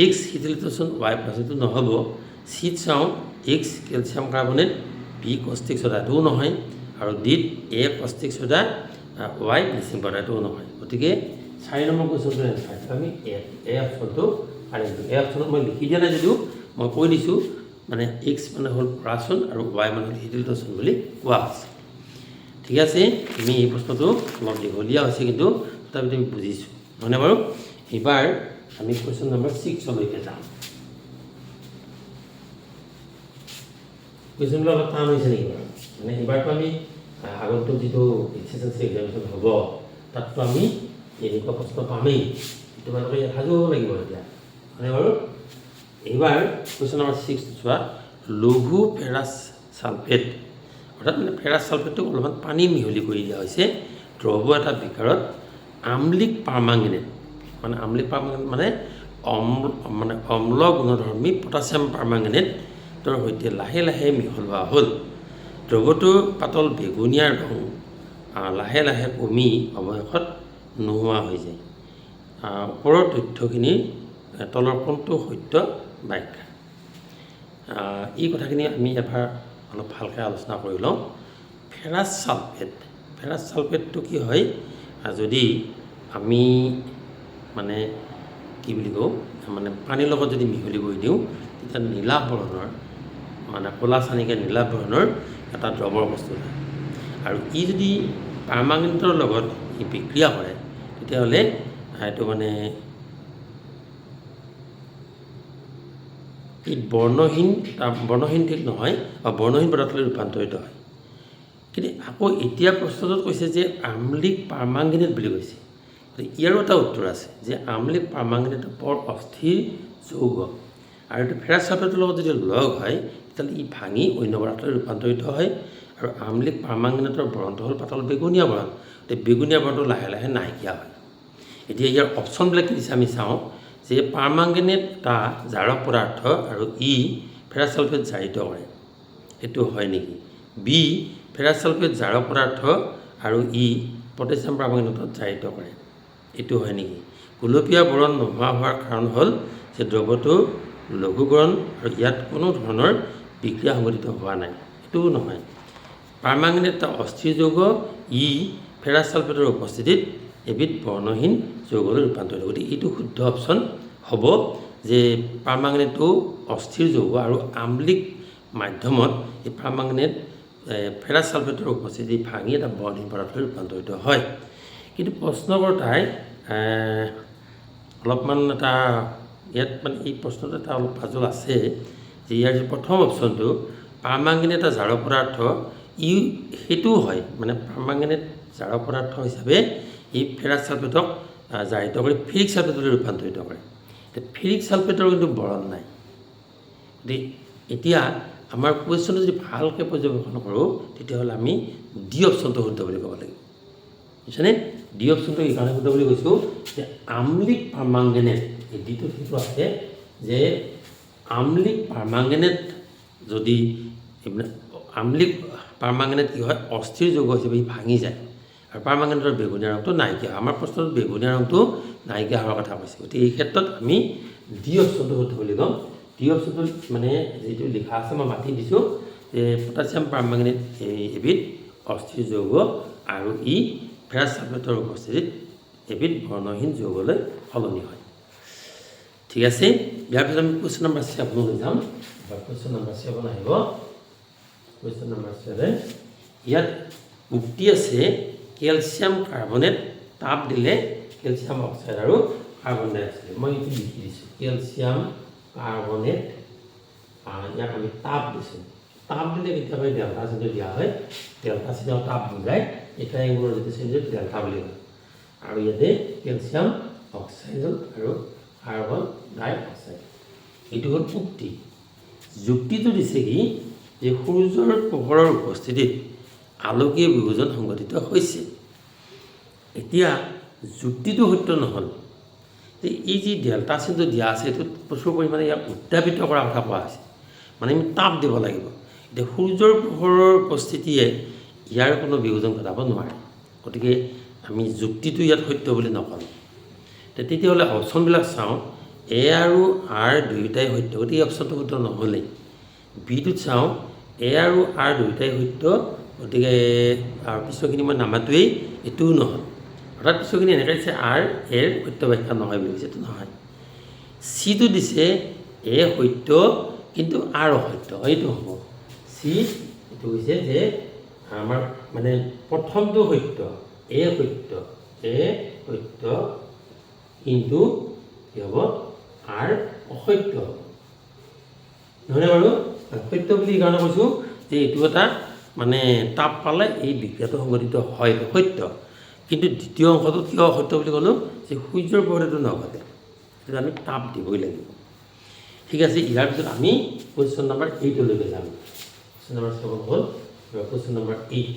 এক্স শিথিলিত চূণ ৱাই পৰাচোনটো নহ'ব চিত চাওঁ X calcium carbonate B caustic soda এইটোও নহয় আৰু ডিত A caustic soda Y bleaching পাউডাৰটোও নহয় গতিকে 4 নম্বৰ কুৱেশ্যনটোৰ এনচাৰটো আমি এই অপশ্যনটো পাৰিম এই অপশ্যনত মই লিখি দিয়া নাই যদিও মই কৈ দিছোঁ মানে এক্স মানে হ'ল পৰাচোন আৰু ৱাই মানে হ'ল শিথিলিত চূণ বুলি কোৱা হৈছে ঠিক আছে আমি এই প্ৰশ্নটো অলপ দীঘলীয়া হৈছে কিন্তু তথাপিতো আমি বুজিছোঁ হয়নে বাৰু এইবাৰ আমি কুৱেশ্যন নম্বৰ 6লৈকে যাম কুৱেশ্যনবিলাক অলপ টান হৈছে নেকি বাৰু মানে এইবাৰতো আমি আগন্তুক যিটো HSLC এক্সামিনেশ্যন হ'ব তাততো আমি এনেকুৱা প্ৰশ্ন পামেই তোমালোকে ইয়াত সাজু হ'ব লাগিব এতিয়া হয়নে বাৰু এইবাৰ কুৱেশ্যন নম্বৰ 6 চোৱা লঘু ফেৰাছ ছালফেট অৰ্থাৎ মানে ফেৰাছ ছালফেটটোক অলপমান পানী মিহলি কৰি দিয়া হৈছে দ্ৰৱ এটা বিকাৰত আমলিক পাৰমাংগনেট মানে আমলিক পাৰমাংগনেট মানে অম্ল গুণধৰ্মী পটাছিয়াম পাৰমাংগনেটৰ সৈতে লাহে লাহে মিহলোৱা হ'ল দ্ৰৱটোৰ পাতল বেগুনীয়া ৰং লাহে লাহে কমি অৱশেষত নোহোৱা হৈ যায় ওপৰৰ তথ্যখিনি তলৰ কোনটো সত্য ব্যাখ্যা এই কথাখিনি আমি এবাৰ অলপ ভালকৈ আলোচনা কৰি লওঁ ফেৰাছ ছালফেটটো কি হয় যদি আমি মানে কি বুলি কওঁ মানে পানীৰ লগত যদি মিহলি কৰি দিওঁ তেতিয়া নীলা বৰণৰ মানে ক'লা চানিকে নীলা বৰণৰ এটা দ্ৰৱৰ বস্তু হয় আৰু ই যদি পাৰমাংগনেটৰ লগত ই বিক্ৰিয়া কৰে তেতিয়াহ'লে এইটো মানে ই বৰ্ণহীন ঠিক নহয় বা বৰ্ণহীন পদাৰ্থলৈ ৰূপান্তৰিত হয় কিন্তু আকৌ এতিয়া প্ৰশ্নটোত কৈছে যে আমলিক পাৰমাংগনেট বুলি কৈছে ইয়াৰো এটা উত্তৰ আছে যে আমলিক পাৰমাংগনেট বৰ অস্থিৰ যৌগ আৰু এইটো ফেৰাছ ছালফেটৰ লগত যদি লগ হয় তেতিয়াহ'লে ই ভাঙি অন্য পদাৰ্থলৈ ৰূপান্তৰিত হয় আৰু আমলিক পাৰমাংগনেটৰ বৰণটো হ'ল পাতল বেগুনীয়া বৰণ বেগুনীয়া বৰণটো লাহে লাহে নাইকিয়া হয় এতিয়া ইয়াৰ অপশ্যনবিলাক কি দিছে আমি চাওঁ যে পাৰমাংগনেট এটা জাৰক পদাৰ্থ আৰু ই ফেৰাছ ছালফেট জাৰিত কৰে এইটো হয় নেকি বি ফেৰাছ ছালফেট জাৰক পদাৰ্থ আৰু ই পটাছিয়াম পাৰমাংগনেটত জাৰিত কৰে এইটো হয় নেকি গোলপীয়া বৰণ নোহোৱা হোৱাৰ কাৰণ হ'ল যে দ্ৰৱটো লঘুকৰণ আৰু ইয়াত কোনো ধৰণৰ বিক্ৰিয়া সংঘটিত হোৱা নাই এইটোও নহয় পাৰমাংগনেট এটা অস্থিৰ যৌগ ই ফেৰাছ ছালফেটৰ উপস্থিতিত এবিধ বৰ্ণহীন যৌগলৈ ৰূপান্তৰিত গতিকে এইটো শুদ্ধ অপশ্যন হ'ব যে পাৰমাংগনেটটো অস্থিৰ যৌগ আৰু আমলিক মাধ্যমত এই পাৰমাংগনেট ফেৰাছ ছালফেটৰ উপস্থিতি ভাঙি এটা বৰ্ণহীন পদাৰ্থলৈ ৰূপান্তৰিত হয় কিন্তু প্ৰশ্নকৰ্তাই অলপমান এটা ইয়াত মানে এই প্ৰশ্নটো এটা অলপ পাজল আছে যে ইয়াৰ যে প্ৰথম অপশ্যনটো পাৰমাংগনেট এটা জাৰক পদাৰ্থ ই সেইটোও হয় মানে পাৰমাংগনেট জাৰক পদাৰ্থ হিচাপে ই ফেৰাছ ছালফেটক জাৰিত কৰি ফেৰিক ছালফেটলৈ ৰূপান্তৰিত কৰে ফেৰিক ছালফেটৰ কিন্তু বৰণ নাই গতিকে এতিয়া আমাৰ কুৱেশ্যনটো যদি ভালকৈ পৰ্যবেক্ষণ কৰোঁ তেতিয়াহ'লে আমি ডি অপশ্যনটো শুদ্ধ বুলি ক'ব লাগিব বুজিছেনে ডি অপশ্যনটো এইকাৰণে শুদ্ধ বুলি কৈছোঁ যে আমলিক পাৰমাংগনেট এই ডিটো সেইটো আছে যে আমলিক পাৰমাংগনেট যদি আমলিক পাৰমাংগনেট কি হয় অস্থিৰ যৌগ হিচাপে ই ভাঙি যায় আৰু পাৰমাংগনেটৰ বেগুনীয়া ৰংটো নাইকিয়া হয় আমাৰ প্ৰশ্নত বেগুনীয়া ৰংটো নাইকিয়া হোৱাৰ কথা কৈছে গতিকে এই ক্ষেত্ৰত আমি ডি অপশ্যনটো শুদ্ধ বুলি ক'ম ডি অপশ্যনটো মানে যিটো লিখা আছে মই মাতি দিছোঁ যে পটাছিয়াম পাৰমাংগনেট এবিধ অস্থিৰ যৌগ আৰু ই ফেৰাছ ছালফেটৰ উপস্থিতিত এবিধ বৰ্ণহীন যৌগলৈ সলনি হয়। ঠিক আছে, ইয়াৰ পিছত আমি কুৱেশ্যন নম্বৰ 7 লৈ যাম। কুৱেশ্যন নম্বৰ 7 আহিব। কুৱেশ্যন নম্বৰ 7 ইয়াত উক্তি আছে কেলছিয়াম কাৰ্বনেট তাপ দিলে কেলছিয়াম অক্সাইড আৰু কাৰ্বন ডাই অক্সাইড। মই এইটো লিখি দিছোঁ, কেলছিয়াম কাৰ্বনেট ইয়াক আমি তাপ দিছোঁ। তাপ দিলে কেতিয়াবা ডেল্টা চিহ্ন দিয়া হয়, ডেল্টা চিহ্ন তাপ বুজায়, এটা এইবোৰৰ যিটো চিহ্ন ডেল্টা বুলি কয়। আৰু ইয়াতে কেলছিয়াম অক্সাইড আৰু কাৰ্বন ডাই অক্সাইড, এইটো হ'ল উক্তি। যুক্তিটো দিছে কি যে সূৰ্যৰ পোহৰৰ উপস্থিতিত আলোকীয় বিভাজন সংঘটিত হৈছে। এতিয়া যুক্তিটো সত্য নহ'ল, এই যি ডেল্টা চিহ্ন দিয়া আছে এইটোত প্ৰচুৰ পৰিমাণে ইয়াক উত্তাপিত কৰাৰ কথা কোৱা হৈছে, মানে আমি তাপ দিব লাগিব। এতিয়া সূৰ্যৰ পোহৰৰ উপস্থিতিয়ে ইয়াৰ কোনো বিভাজন ঘটাব নোৱাৰে, গতিকে আমি যুক্তিটো ইয়াত সত্য বুলি নকওঁ। তেতিয়াহ'লে অপশ্যনবিলাক চাওঁ, এ আৰু আৰ দুয়োটাই সত্য, গতিকে অপশ্যনটো সত্য নহ'লেই। বিটোত চাওঁ, এ আৰু আৰ দুয়োটাই সত্য, গতিকে পিছৰখিনি মই নামাটোৱেই, এইটোও নহয়। অৰ্থাৎ পিছৰখিনি এনেকৈ দিছে আৰ এৰ সত্য ব্যাখ্যা নহয় বুলি কৈছে, এইটো নহয়। চিটো দিছে এ সত্য কিন্তু আৰ অসত্য, এইটো হ'ব। চি এইটো হৈছে যে আমাৰ মানে প্ৰথমটো সত্য, এ সত্য কিন্তু কি হ'ব আৰ অসত্য হ'ব, নহয়নে বাৰু? সত্য বুলি এইকাৰণে কৈছোঁ যে এইটো এটা মানে তাপ পালে এই বিক্ৰিয়াটো সংঘটিত হয়, সত্য। কিন্তু দ্বিতীয় অংশটো কিয় অসত্য বুলি ক'লোঁ যে সূৰ্যৰ পোহৰেটো নঘটে, সেইটো আমি তাপ দিবই লাগিব। ঠিক আছে, ইয়াৰ পিছত আমি কুৱেশ্যন নম্বৰ 8লৈকে যাম। কুৱেশ্যন নম্বৰ 7 হ'ল কুৱেশ্যন নম্বৰ 8।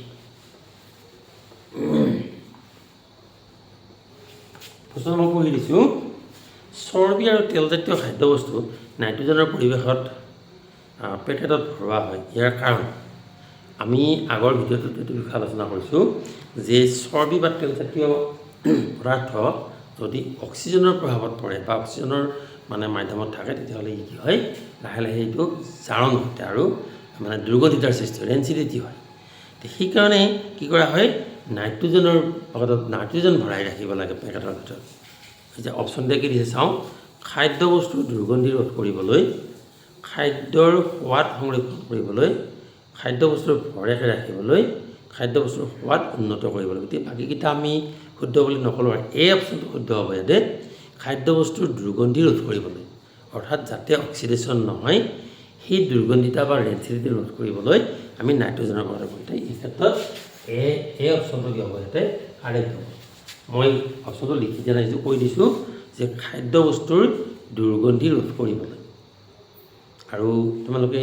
প্ৰশ্ন মই পঢ়ি দিছোঁ, চৰ্বি আৰু তেলজাতীয় খাদ্যবস্তু নাইট্ৰজেনৰ পৰিৱেশত পেকেটত ভৰোৱা হয়, ইয়াৰ কাৰণ আমি আগৰ ভিডিঅ'টোত এইটো বিষয়ে আলোচনা কৰিছোঁ যে চৰ্বি বা তেলজাতীয় পদাৰ্থ যদি অক্সিজেনৰ প্ৰভাৱত পৰে বা অক্সিজেনৰ মানে মাধ্যমত থাকে, তেতিয়াহ'লে ই কি হয় লাহে লাহে এইটো জাৰণ ঘটে আৰু মানে দুৰ্গন্ধিতাৰ সৃষ্টি হয়, ৰেঞ্চিডিটি হয়। সেইকাৰণে কি কৰা হয়, নাইট্ৰজেনৰ পকেটত নাইট্ৰজেন ভৰাই ৰাখিব লাগে পেকেটৰ ভিতৰত। এতিয়া অপশ্যন দিয়ে কি দিছে চাওঁ, খাদ্যবস্তুৰ দুৰ্গন্ধি ৰোধ কৰিবলৈ, খাদ্যৰ সোৱাদ সংৰক্ষণ কৰিবলৈ, খাদ্যবস্তুৰ ভৰেকে ৰাখিবলৈ, খাদ্যবস্তুৰ সোৱাদ উন্নত কৰিবলৈ। গতিকে বাকীকেইটা আমি শুদ্ধ বুলি নক'লোঁ, আৰু এই অপশ্যনটো শুদ্ধ হ'ব ইয়াতে, খাদ্যবস্তুৰ দুৰ্গন্ধি ৰোধ কৰিবলৈ, অৰ্থাৎ যাতে অক্সিডেশ্যন নহয় সেই দুৰ্গন্ধিতা বা ৰেঞ্চিডিটি ৰোধ কৰিবলৈ আমি নাইট্ৰজেনৰ ব্যৱহাৰ কৰোঁ। এই ক্ষেত্ৰত এই অপশ্যনটো কি হ'ব ইয়াতে কাৰেক্ট হ'ব। মই অপশ্যনটো লিখি দিয়া নাই, যিটো কৈ দিছোঁ যে খাদ্যবস্তুৰ দুৰ্গন্ধি ৰোধ কৰিবলৈ। আৰু তোমালোকে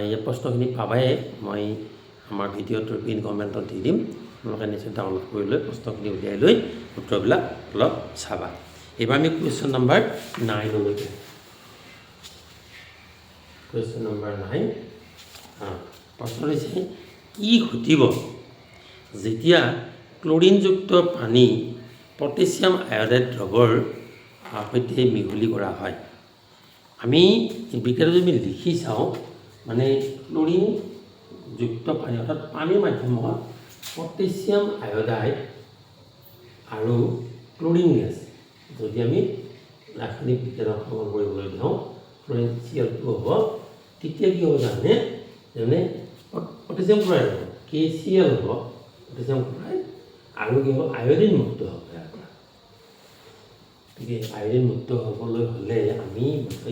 এই প্ৰশ্নখিনি পাবাই, মই আমাৰ ভিডিঅ'টোৰ পিন কমেণ্টত দি দিম, তোমালোকে নিশ্চয় ডাউনলোড কৰি লৈ প্ৰশ্নখিনি উলিয়াই লৈ উত্তৰবিলাক অলপ চাবা। এইবাৰ আমি কুৱেশ্যন নম্বৰ 9লৈকে। কুৱেশ্যন নম্বৰ 9 প্ৰশ্ন হৈছে, কি ঘটিব যেতিয়া ক্লৰিনযুক্ত পানী পটেছিয়াম আয়ডাইড দ্ৰৱৰ সৈতে মিহলি কৰা হয়? আমি বিজ্ঞানত যদি লিখি চাওঁ, মানে ক্লৰিনযুক্ত পানী অৰ্থাৎ পানীৰ মাধ্যমত পটেছিয়াম আয়ডাইড আৰু ক্লৰিন গেছ যদি আমি ৰাসায়নিক বিজ্ঞান অংশগ্ৰহণ কৰিবলৈ দিওঁ, ক্লৰিন Cl2 হ'ব, তেতিয়া কি হ'ব জানে, পটেছিয়াম ক্লৰাইড হ'ব, KCl হ'ব, পটেছিয়াম ক্লৰাইড, আৰু কি হ'ব আয়ডিন মুক্ত হ'ব ইয়াৰ পৰা। গতিকে আয়ডিন মুক্ত হ'বলৈ হ'লে আমি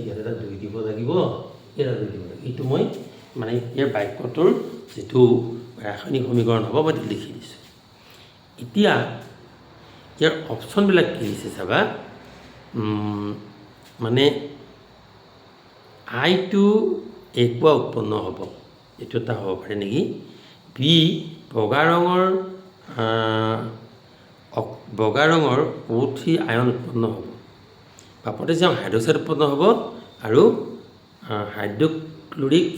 ইয়াত এটা 2 দিব লাগিব, ইয়াত এটা 2 দিব লাগিব। এইটো মই মানে ইয়াৰ বাক্যটোৰ যিটো ৰাসায়নিক সমীকৰণ হ'ব মই লিখি দিছোঁ। এতিয়া ইয়াৰ অপশ্যনবিলাক কি দিছে চাবা, মানে I2 একুৱা উৎপন্ন হ'ব, এইটো এটা হ'ব পাৰে নেকি। বি বগা ৰঙৰ O3 আয়ন উৎপন্ন হ'ব, বা পটেছিয়াম হাইড্ৰক্সাইড উৎপন্ন হ'ব, আৰু হাইড্ৰক্লৰিক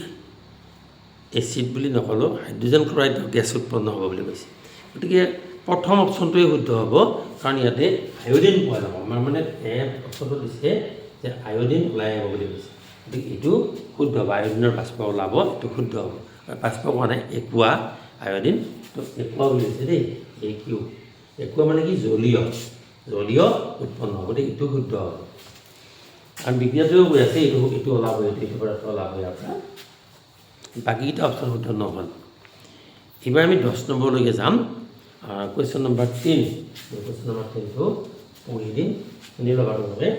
এচিড বুলি নক'লেও হাইড্ৰজেন ক্লৰাইড গেছ উৎপন্ন হ'ব বুলি কৈছে। গতিকে প্ৰথম অপশ্যনটোৱে শুদ্ধ হ'ব, কাৰণ ইয়াতে আয়ডিন পোৱা যাব। আমাৰ মানে অপশ্যনটো দিছে যে আয়ডিন ওলাই আহিব বুলি কৈছে, গতিকে এইটো শুদ্ধ হ'ব, আয়ডিনৰ বাষ্প ওলাব, এইটো শুদ্ধ হ'ব। বাষ্প কোৱা নাই, একুৱা আয়ডিন তো একুয়া বুলি কৈছে দেই AQ একুয়া মানে কি জলীয় উৎপন্ন হ'ব দেই এইটো শুদ্ধ হ'ব আৰু বিক্ৰিয়াটোও গৈ আছে এইটো ওলাব এইটো পদাৰ্থ ওলাব ইয়াৰ পৰা বাকীকেইটা অপশ্যন শুদ্ধ নহ'ল এইবাৰ আমি 10 নম্বৰলৈকে যাম কুৱেশ্যন নম্বৰ 3 কুৱেশ্যন নম্বৰ 3টো পঢ়ি দিম শুনি ল'বা তোমালোকে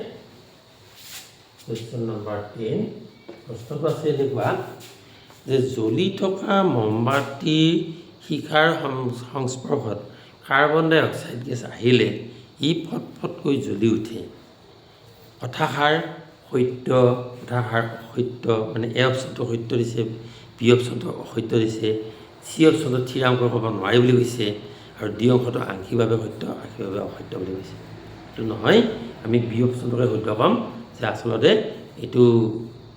কুৱেশ্যন নম্বৰ 3 প্ৰশ্নটো আছে এনেকুৱা যে জ্বলি থকা মমবাতিৰ শিখাৰ সংস্পৰ্শত কাৰ্বন ডাই অক্সাইড গেছ আহিলে ই ফটফটকৈ জ্বলি উঠে কথাষাৰ সত্য কথাষাৰ অসত্য মানে এ অপশ্যনটো সত্য দিছে বি অপশ্যনটো অসত্য দিছে চি অপশ্যনটো থিৰাংকৈ ক'ব নোৱাৰি বুলি কৈছে আৰু ডি অংশটো আংশিকভাৱে সত্য আংশিকভাৱে অসত্য বুলি কৈছে এইটো নহয় আমি বি অপশ্যনটোকে সত্য ক'ম যে আচলতে এইটো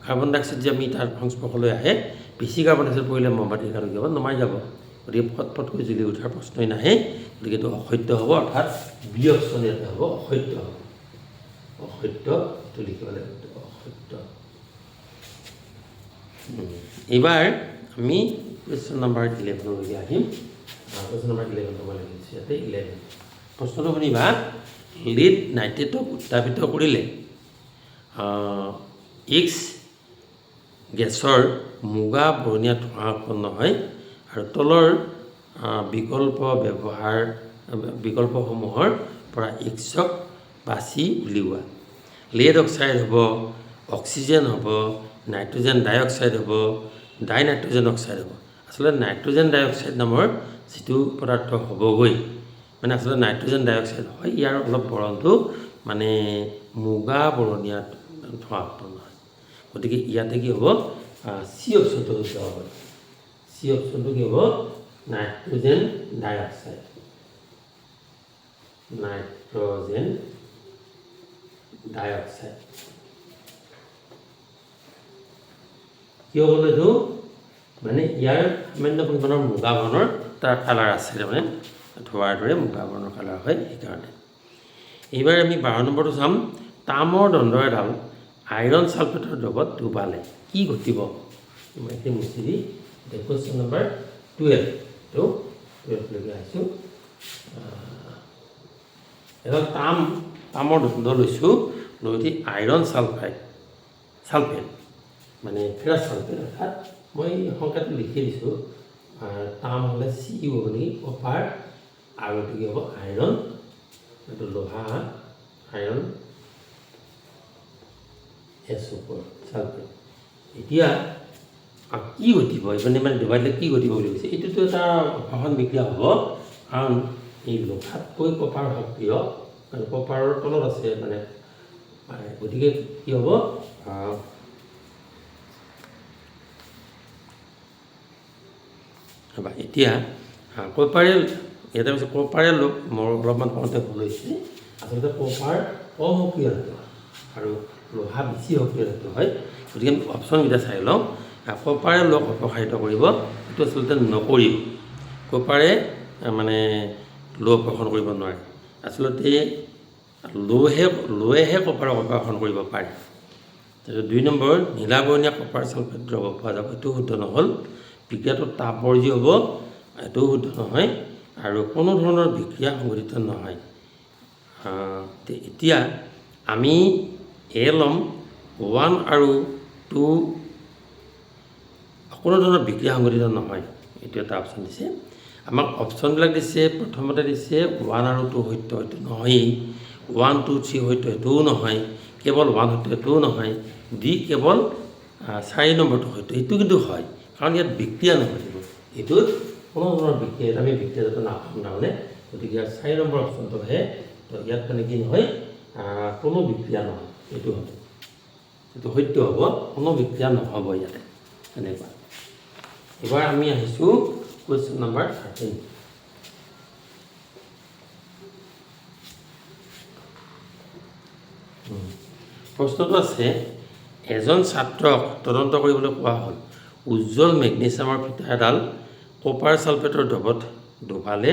কাৰ্বন ডাই অক্সাইড যে আমি তাৰ সংস্পৰ্শলৈ আহে বেছি কাৰ্বন ডাই অক্সাইড পৰিলে মমবাতিৰ কাৰণ কি হ'ব নমাই যাব গতিকে ফটফটকৈ জ্বলি উঠাৰ প্ৰশ্নই নাহে গতিকে এইটো অসত্য হ'ব অৰ্থাৎ বি অপশ্যন ইয়াতে হ'ব অসত্য হ'ব অসত্য এইটো লিখিব লাগিব অসত্য এইবাৰ আমি কুৱেশ্যন নম্বৰ 11লৈকে আহিম কুৱেশ্যন নম্বৰ 11 মই লিখিছোঁ ইয়াতে 11 প্ৰশ্নটো শুনিবা লিড নাইট্ৰেটক উত্তাপিত কৰিলে X গেছৰ মুগা বৰণীয়া ধোঁৱা উৎপন্ন হয় আৰু তলৰ বিকল্পসমূহৰ পৰা Xক বাছি উলিওৱা লেড অক্সাইড হ'ব অক্সিজেন হ'ব নাইট্ৰজেন ডাই অক্সাইড হ'ব ডাই নাইট্ৰজেন অক্সাইড হ'ব আচলতে নাইট্ৰজেন ডাই অক্সাইড নামৰ যিটো পদাৰ্থ হ'বগৈ মানে আচলতে নাইট্ৰজেন ডাই অক্সাইড হয় ইয়াৰ অলপ বৰণটো মানে মুগা বৰণীয়া ধোঁৱা উৎপন্ন হয় গতিকে ইয়াতে কি হ'ব চি অপশ্যনটো শুদ্ধ হ'ব চি অপশ্যনটো কি হ'ব নাইট্ৰজেন ডাই অক্সাইড নাইট্ৰজেন ডাই অক্সাইড কিয় হ'ল এইটো মানে ইয়াৰ সামান্য পৰিমাণৰ মুগা বৰণৰ তাৰ কালাৰ আছে তাৰমানে ধোঁৱাৰ দৰে মুগা বৰণৰ কালাৰ হয় সেইকাৰণে এইবাৰ আমি 12 নম্বৰটো চাম তামৰ দণ্ড এডাল আইৰণ ছালফেটৰ দ্ৰৱত ডুবালে কি ঘটিব মই এতিয়া মুচি দি কুৱেশ্যন নম্বৰ 12টো 12লৈকে আহিছোঁ এডাল তামৰ দণ্ড লৈছোঁ লৈ উঠি আইৰণ ছালফেট মানে ফেৰাছ ছালফেট অৰ্থাৎ মই সংখ্যাটো লিখি দিছোঁ তাম হ'লে CU হ'ব নেকি কপাৰ আৰু এইটো কি হ'ব আইৰণ এইটো লোহা আইৰণ SO4 ছালফেট এতিয়া কি ঘটিব মানে ডুবাই দিলে কি ঘটিব বুলি কৈছে এইটোতো এটা অপসাৰণ বিক্ৰিয়া হ'ব কাৰণ এই লোহাতকৈ কপাৰ সক্ৰিয় কাৰণ কপাৰৰ তলত আছে মানে গতিকে কি হ'ব এতিয়া কপাৰে ইয়াতে কৈছে কপাৰে মোৰ অলপমান কওঁতে ভুল হৈছে আচলতে কপাৰ অসক্ৰিয় ধাতু আৰু লোহা বেছি সক্ৰিয় ধাতু হয় গতিকে আমি অপশ্যনকেইটা চাই লওঁ কপাৰে লোক অপসাৰিত কৰিব এইটো আচলতে নকৰিব কপাৰে মানে লো অপসাৰণ কৰিব নোৱাৰে আচলতে লোৱেহে কপাৰক অপসাৰণ কৰিব পাৰে তাৰপিছত 2 নম্বৰ নীলা বৰণীয়া কপাৰ ছালফেট দ্ৰৱ পোৱা যাব এইটো শুদ্ধ নহ'ল বিক্ৰিয়াটো তাপবৰ্জি হ'ব এইটোও শুদ্ধ নহয় আৰু কোনো ধৰণৰ বিক্ৰিয়া সংঘটিত নহয় এতিয়া আমি এ ল'ম 1 আৰু 2 কোনো ধৰণৰ বিক্ৰিয়া সংঘটিত নহয় এইটো এটা অপশ্যন দিছে আমাক অপশ্যনবিলাক দিছে প্ৰথমতে দিছে 1 আৰু 2 সত্য এইটো নহয়েই 1 2 3 সত্য এইটোও নহয় কেৱল 1 সত্য এইটোও নহয় ডি কেৱল 4 নম্বৰটো সত্য এইটো কিন্তু হয় কাৰণ ইয়াত বিক্ৰিয়া নহ'ব এইটোত কোনো ধৰণৰ বিক্ৰিয়া আমি বিক্ৰিয়া যাতে নাপাম তাৰমানে গতিকে ইয়াত 4 নম্বৰ অপশ্যনটোহে তো ইয়াত মানে কি নহয় কোনো বিক্ৰিয়া নহয় এইটো হ'ব এইটো সত্য হ'ব কোনো বিক্ৰিয়া নহ'ব ইয়াতে এনেকুৱা এবাৰ আমি আহিছোঁ কুৱেশ্যন নম্বৰ 13 প্ৰশ্নটো আছে এজন ছাত্ৰক তদন্ত কৰিবলৈ কোৱা হ'ল উজ্জ্বল মেগনেছিয়ামৰ ফিটা এডাল কপাৰ ছালফেটৰ দ্ৰৱত ডুবালে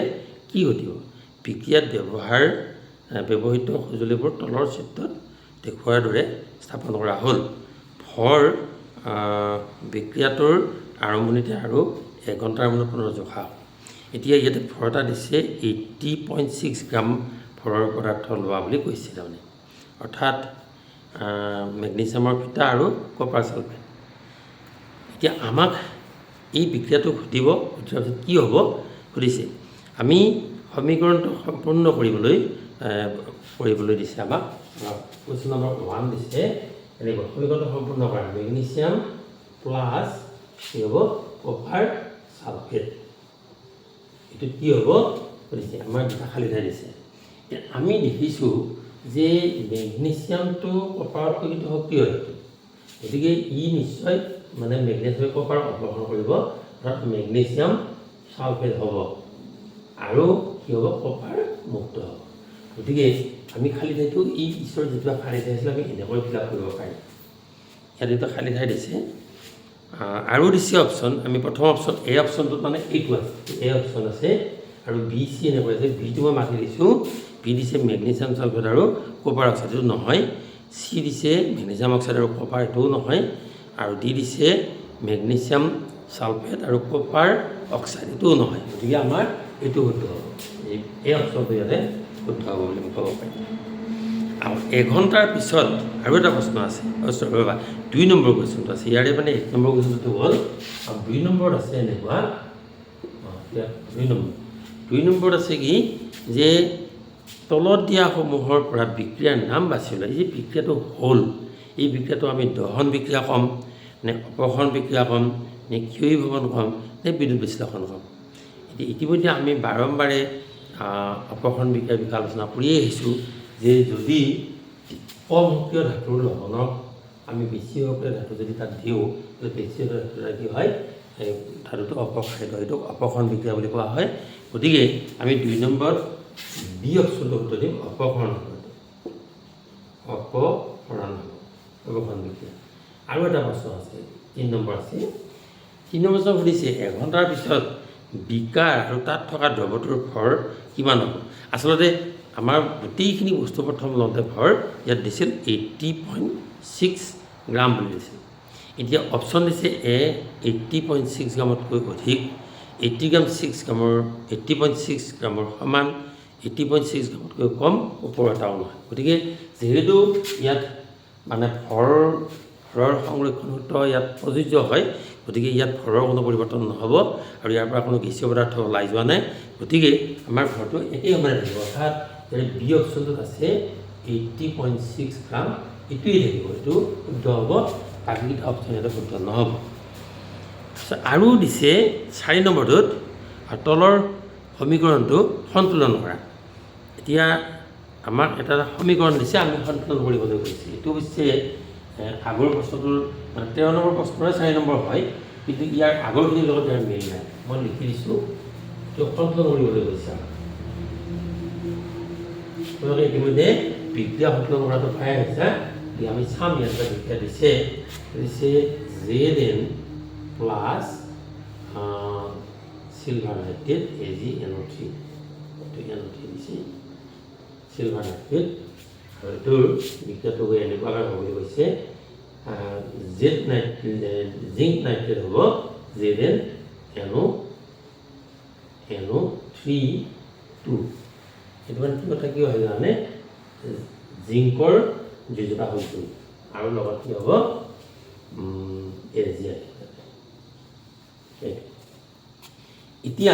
কি ঘটিব বিক্ৰিয়াত ব্যৱহৃত সঁজুলিবোৰ তলৰ চিত্ৰত দেখুওৱাৰ দৰে স্থাপন কৰা হ'ল ভৰ বিক্ৰিয়াটোৰ আৰম্ভণিতে আৰু 1 ঘণ্টাৰ মূৰত পুনৰ জোখা এতিয়া ইয়াতে ভৰ এটা দিছে 80.6 গ্ৰাম ভৰৰ পদাৰ্থ লোৱা বুলি কৈছে তাৰমানে, অৰ্থাৎ মেগনেছিয়ামৰ ফিটা আৰু কপাৰ ছালফেট। এতিয়া আমাক এই বিক্ৰিয়াটো ঘটিব, ঘটাৰ পিছত কি হ'ব সুধিছে। আমি সমীকৰণটো সম্পূৰ্ণ কৰিবলৈ দিছে আমাক। কুৱেশ্যন নম্বৰ 1 দিছে এনেকুৱা, সমীকৰণটো সম্পূৰ্ণ কৰা মেগনেছিয়াম প্লাছ কি হ'ব কপাৰ ছালফেট, এইটো কি হ'ব সুধিছে। আমাৰ দুটা খালী ঠাই দিছে। এতিয়া আমি দেখিছোঁ যে মেগনেছিয়ামটো কপাৰতকৈ কিন্তু শক্তি হয়, গতিকে ই নিশ্চয় মানে মেগনেছিয়াম কপাৰ অপসাৰণ কৰিব, অৰ্থাৎ মেগনেছিয়াম ছালফেট হ'ব আৰু কি হ'ব কপাৰ মুক্ত হ'ব। গতিকে আমি খালী ঠাইটো এই পিছৰ যিটো খালী ঠাই আছিলে আমি এনেকৈ ফিল আপ কৰিব পাৰিম। ইয়াত এটা খালী ঠাই দিছে আৰু দিছে অপশ্যন। আমি প্ৰথম অপশ্যন এই অপশ্যনটোত মানে এইটো আছে, এই অপশ্যন আছে আৰু বি চি এনেকৈ আছে। বিটো মই মাতি দিছোঁ, বি দিছে মেগনেছিয়াম ছালফেট আৰু কপাৰ অক্সাইড, এইটো নহয়। চি দিছে মেগনেছিয়াম অক্সাইড আৰু কপাৰ, এইটোও নহয়। আৰু ডি দিছে মেগনেছিয়াম ছালফেট আৰু কপাৰ অক্সাইড, এইটোও নহয়। গতিকে আমাৰ এইটো শুদ্ধ হ'ব, এই অপশ্যনটো ইয়াতে শুদ্ধ হ'ব বুলি আমি ক'ব পাৰিম। আৰু এঘণ্টাৰ পিছত আৰু এটা প্ৰশ্ন আছে, ৰ'বা 2 নম্বৰ কুৱেশ্যনটো আছে। ইয়াৰে মানে 1 নম্বৰ কুৱেশ্যনটো হ'ল আৰু 2 নম্বৰত আছে এনেকুৱা, 2 নম্বৰত আছে কি যে তলত দিয়াসমূহৰ পৰা বিক্ৰিয়াৰ নাম বাছি ওলাই। এই বিক্ৰিয়াটো হ'ল, এই বিক্ৰিয়াটো আমি দহন বিক্ৰিয়া ক'ম নে অপসৰণ বিক্ৰিয়া ক'ম নে ক্ষয়ীভৱন ক'ম নে বিদ্যুৎ বিশ্লেষণ ক'ম। এতিয়া ইতিমধ্যে আমি বাৰম্বাৰে অপসৰণ বিক্ৰিয়াৰ বিষয়ে আলোচনা কৰিয়ে আহিছোঁ যে যদি কম সক্ৰিয় ধাতুৰ লৱণক আমি বেছি সক্ৰিয় ধাতু যদি তাত দিওঁ, তেতিয়া বেছি সক্ৰিয় ধাতুৰে কি হয় এই ধাতুটো অপসাৰিত হয়, এইটো অপসৰণ বিক্ৰিয়া বুলি কোৱা হয়। গতিকে আমি 2 নম্বৰত বি অপশ্যনটো উত্তৰ দিম, অপসৰণ বিক্ৰিয়া। আৰু এটা প্ৰশ্ন আছে 3 নম্বৰ আছে। 3 নম্বৰ প্ৰশ্ন সুধিছে এঘণ্টাৰ পিছত বিকাৰ আৰু তাত থকা দ্ৰৱটোৰ ভৰ কিমান হ'ব। আচলতে আমাৰ গোটেইখিনি বস্তু প্ৰথম লওঁতে ভৰ ইয়াত দিছিল 80.6 গ্ৰাম বুলি দিছিল। এতিয়া অপশ্যন দিছে এ 80.6 গ্ৰামতকৈ অধিক, 80.6 গ্ৰামৰ সমান, 80.6 গ্ৰামতকৈ কম, ওপৰ এটাও নহয়। গতিকে যিহেতু ইয়াত মানে ভৰৰ সংৰক্ষণ সূত্ৰ ইয়াত প্ৰযোজ্য হয়, গতিকে ইয়াত ভৰৰ কোনো পৰিৱৰ্তন নহ'ব আৰু ইয়াৰ পৰা কোনো গেছীয় পদাৰ্থ ওলাই যোৱা নাই। গতিকে আমাৰ ভৰটো একেই সমানে থাকিব, অৰ্থাৎ বি অপশ্যনটোত আছে 80.6 গ্ৰাম, এইটোৱেই থাকিব, এইটো শুদ্ধ হ'ব। বাকীকেইটা অপশ্যন ইয়াতে শুদ্ধ নহ'ব। আৰু দিছে 4 নম্বৰটোত তলৰ সমীকৰণটো সন্তুলন কৰা। এতিয়া আমাক এটা সমীকৰণ দিছে, আমি সন্তুলন কৰিবলৈ কৈছে। এইটো হৈছে আগৰ প্ৰশ্নটোৰ 13 নম্বৰ প্ৰশ্নৰে 4 নম্বৰ হয়, কিন্তু ইয়াৰ আগৰখিনিৰ লগত ইয়াৰ মিল নাই। মই লিখি দিছোঁ, এইটো সন্তুলন কৰিবলৈ কৈছে। তোমালোকে ইতিমধ্যে বিক্ৰিয়া সন্তুলন কৰাটো পাই আহিছা। আমি চাম ইয়াত এটা বিক্ৰিয়া দিছে ZN plus silver nitrate AgNO3, এইটো NO3 দিছে চিলভাৰ নাইট্ৰেট। আৰু এইটোৰ বিক্ৰিয়াটো গৈ এনেকুৱাকৈ হ'ব বুলি কৈছে, জিংক নাইট্ৰেট হ'ব ZnNO3(2). সেইটো মানে কি কথা কি হয় জানে, জিংকৰ যোজনা হৈছিল আৰু লগত কি হ'ব Ag। এতিয়া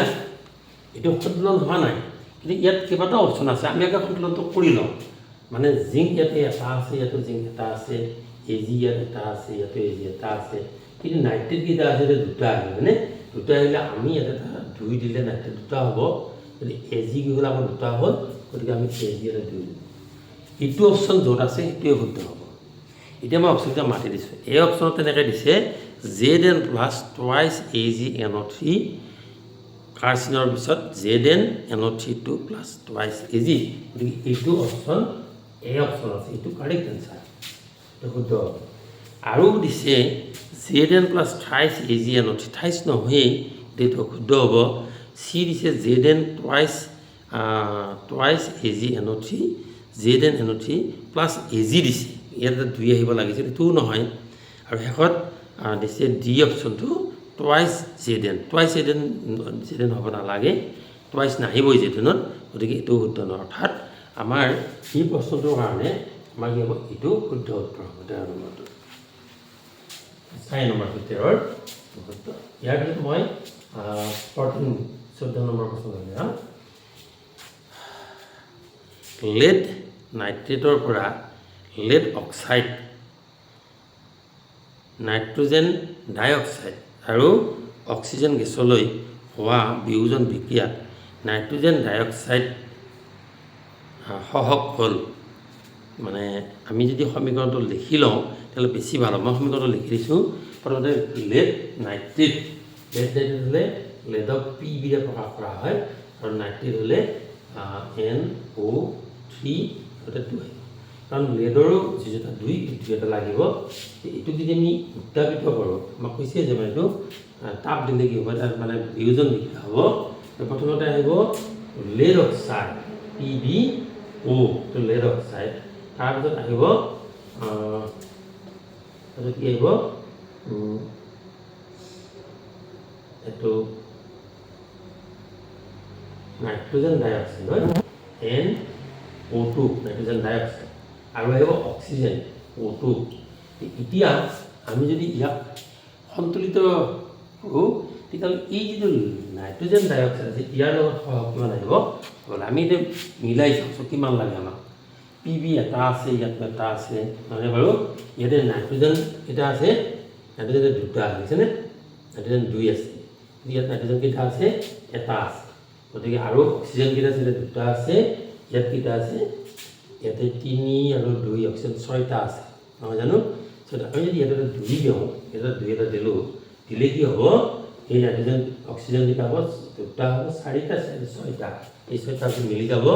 এইটো সন্তুলন হোৱা নাই, কিন্তু ইয়াত কেইবাটাও অপশ্যন আছে। আমি আকৌ সন্তুলনটো কৰি লওঁ, মানে জিংক ইয়াতে এটা আছে, ইয়াতো জিংক এটা আছে, Ag ইয়াত এটা আছে, ইয়াতো Ag এটা আছে, কিন্তু নাইট্ৰেট কেইটা আছে, দুটা আহিব, মানে দুটা আহিলে আমি ইয়াতে 2 দিলে নাইট্ৰেট দুটা হ'ব, যদি Ag কি হ'ল আমাৰ দুটা হ'ল, গতিকে আমি Ag ইয়াতে 2 দিম। এইটো অপশ্যন য'ত আছে সেইটোৱে শুদ্ধ হ'ব। এতিয়া মই অপশ্যনকেইটা মাতি দিছোঁ। এই অপশ্যনত তেনেকৈ দিছে Zn প্লাছ টুৱাইচ AgNO3, কাৰ্চিনৰ পিছত ZnNO3(2) প্লাছ টুৱাইচ Ag। গতিকে এইটো অপশ্যন এই অপশ্যন আছে, এইটো কাৰেক্ট এনচাৰ, এইটো শুদ্ধ হ'ব। আৰু দিছে Zn প্লাছ থ্ৰাইচ AgNO3, থ্ৰাইচ নহয়েই, এইটো শুদ্ধ হ'ব। চি দিছে Zn twice AgNO3, ZnNO3 plus Ag দিছে, ইয়াত 2 আহিব লাগিছিল, এইটোও নহয়। আৰু শেষত দিছে ডি অপশ্যনটো টুৱাইচ জেডেন হ'ব নালাগে, টুৱাইচ নাহিবই জেডেনত, গতিকে এইটো শুদ্ধ নহয়। অৰ্থাৎ আমাৰ এই প্ৰশ্নটোৰ কাৰণে আমাৰ কি হ'ব, এইটো শুদ্ধ উত্তৰ হ'ব 13 নম্বৰটো। 4 নম্বৰ 13ৰ শুদ্ধ। ইয়াৰ পিছত মই 14 নম্বৰ প্ৰশ্ন যাম। লেড নাইট্ৰেটৰ পৰা লেড অক্সাইড, নাইট্ৰজেন ডাই অক্সাইড আৰু অক্সিজেন গেছলৈ হোৱা বিয়োজন বিক্ৰিয়াত নাইট্ৰজেন ডাই অক্সাইড সহক হ'ল। মানে আমি যদি সমীকৰণটো লিখি লওঁ তেতিয়াহ'লে বেছি ভাল হ'ব। মই সমীকৰণটো লিখি দিছোঁ। প্ৰথমতে লেড নাইট্ৰেট হ'লে লেডক পিবিৰে প্ৰকাশ কৰা হয়, আৰু নাইট্ৰেট হ'লে NO3 2 আহিব। কাৰণ লেডৰো যিটো 2 এটা লাগিব, এইটো যদি আমি উত্তাপিত কৰোঁ, আমাক কৈছে যে মানে এইটো তাপ দিলে কি হ'ব, তাৰ মানে বিয়োজন বিক্ৰিয়া হ'ব। প্ৰথমতে আহিব লেড অক্সাইড PbO, তো লেড অক্সাইড। তাৰপিছত আহিব কি আহিব, এইটো নাইট্ৰজেন ডাই অক্সাইড হয়, NO2 নাইট্ৰজেন ডাই অক্সাইড, আৰু আহিব অক্সিজেন O2। এতিয়া আমি যদি ইয়াক সন্তুলিত কৰোঁ তেতিয়াহ'লে এই যিটো নাইট্ৰজেন ডাই অক্সাইড আছে ইয়াৰ লগত সহগ কিমান আহিব, আমি এতিয়া মিলাই চাওঁ কিমান লাগে আমাক। PB এটা আছে, ইয়াত এটা আছে, নহয় বাৰু? ইয়াতে নাইট্ৰজেন এটা আছে, নাইট্ৰজেন দুটা আহিছেনে? নাইট্ৰজেন 2 আছে, ইয়াত নাইট্ৰজেন কেইটা আছে, এটা আছে। গতিকে আৰু অক্সিজেন কেইটা আছে, দুটা আছে, ইয়াত কেইটা আছে, ইয়াতে 3 আৰু 2 অক্সিজেন 6টা আছে, নহয় জানো? আমি যদি ইয়াতে 2 দিওঁ, ইয়াতে 2 এটা দিলোঁ, দিলে কি হ'ব, এই নাইট্ৰজেন অক্সিজেন কেইটা হ'ব, দুটা হ'ব, 4টা 6টা, এই 6টা মিলি যাব।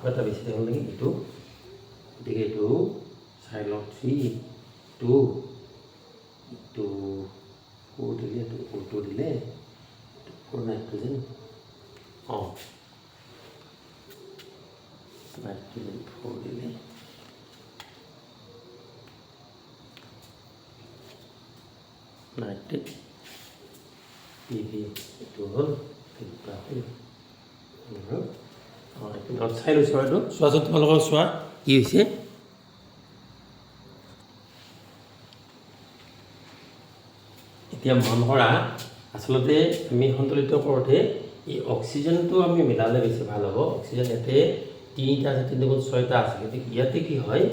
এটা বেছি থাকিব নেকি এইটো, গতিকে এইটো চাই লওঁ। 3 2 এইটো 4 দিলে, এইটো O2 দিলে, 4 নাইট্ৰজেন, নাইট্ৰজেন 4 দিলে, নাইট্ৰেট PB এইটো হ'ল, দুটা হ'ল। এইটো চাই লৈছোঁ আৰু এইটো চোৱাচোন, তোমালোকৰ চোৱা কি হৈছে। এতিয়া মন কৰা, আচলতে আমি সন্তুলিত কৰোঁতে এই অক্সিজেনটো আমি মিলালে বেছি ভাল হ'ব। অক্সিজেন ইয়াতে 3টা আছে, 3 গুণ 6টা আছে, গতিকে ইয়াতে কি হয়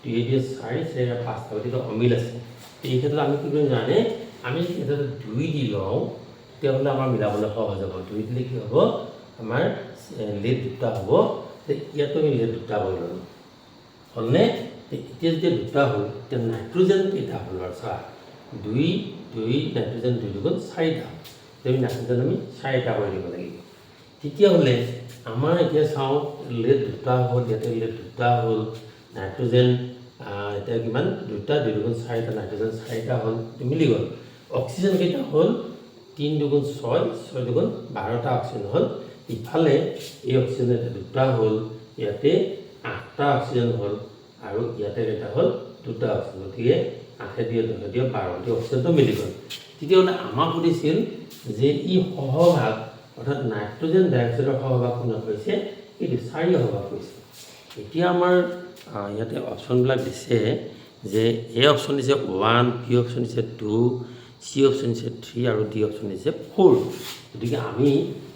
2 দিয়ে 4 4 5টা, গতিকে অমিল আছে। এই ক্ষেত্ৰত আমি কি কৰিম জানে, আমি যদি ইয়াতে 2 দি লওঁ তেতিয়াহ'লে আমাৰ মিলাবলৈ সহজ হ'ব। 2 দিলে কি হ'ব, আমাৰ লেড দুটা হ'ব, ইয়াতো আমি লেড দুটা কৰি ল'লোঁ, হ'লনে? এতিয়া যেতিয়া দুটা হ'ল, এতিয়া নাইট্ৰজেন কেইটা হ'ল বাৰু চোৱা, 2 নাইট্ৰজেন 2 দুগুণ 4টা, আমি নাইট্ৰজেন আমি 4টা কৰি দিব লাগিব। তেতিয়াহ'লে আমাৰ এতিয়া চাওঁ লেড দুটা হ'ল, ইয়াতে লেড দুটা হ'ল, নাইট্ৰজেন এতিয়া কিমান, 2টা 2 দুগুণ 4টা, নাইট্ৰজেন 4টা হ'ল, মিলি গ'ল। অক্সিজেন কেইটা হ'ল, 3 দুগুণ 6, 6 দুগুণ 12টা অক্সিজেন হ'ল। ইফালে এই অক্সিজেন এটা দুটা হ'ল, ইয়াতে 8টা অক্সিজেন হ'ল, আৰু ইয়াতে কেইটা হ'ল, 2টা অক্সিজেন। গতিকে 8 দিয়ে 2 দিয়ে 12টি অক্সিজেনটো মিলি গ'ল। তেতিয়াহ'লে আমাক সুধিছিল যে ই সহভাগ, অৰ্থাৎ নাইট্ৰজেন ডাই অক্সাইডৰ সহভাগ কোনে কৈছে, এইটো 4 সহভাগ কৈছে। এতিয়া আমাৰ ইয়াতে অপশ্যনবিলাক দিছে যে এ অপশ্যন দিছে 1, বি অপশ্যন দিছে 2, চি অপশ্যন দিছে 3, আৰু ডি অপশ্যন দিছে 4। গতিকে আমি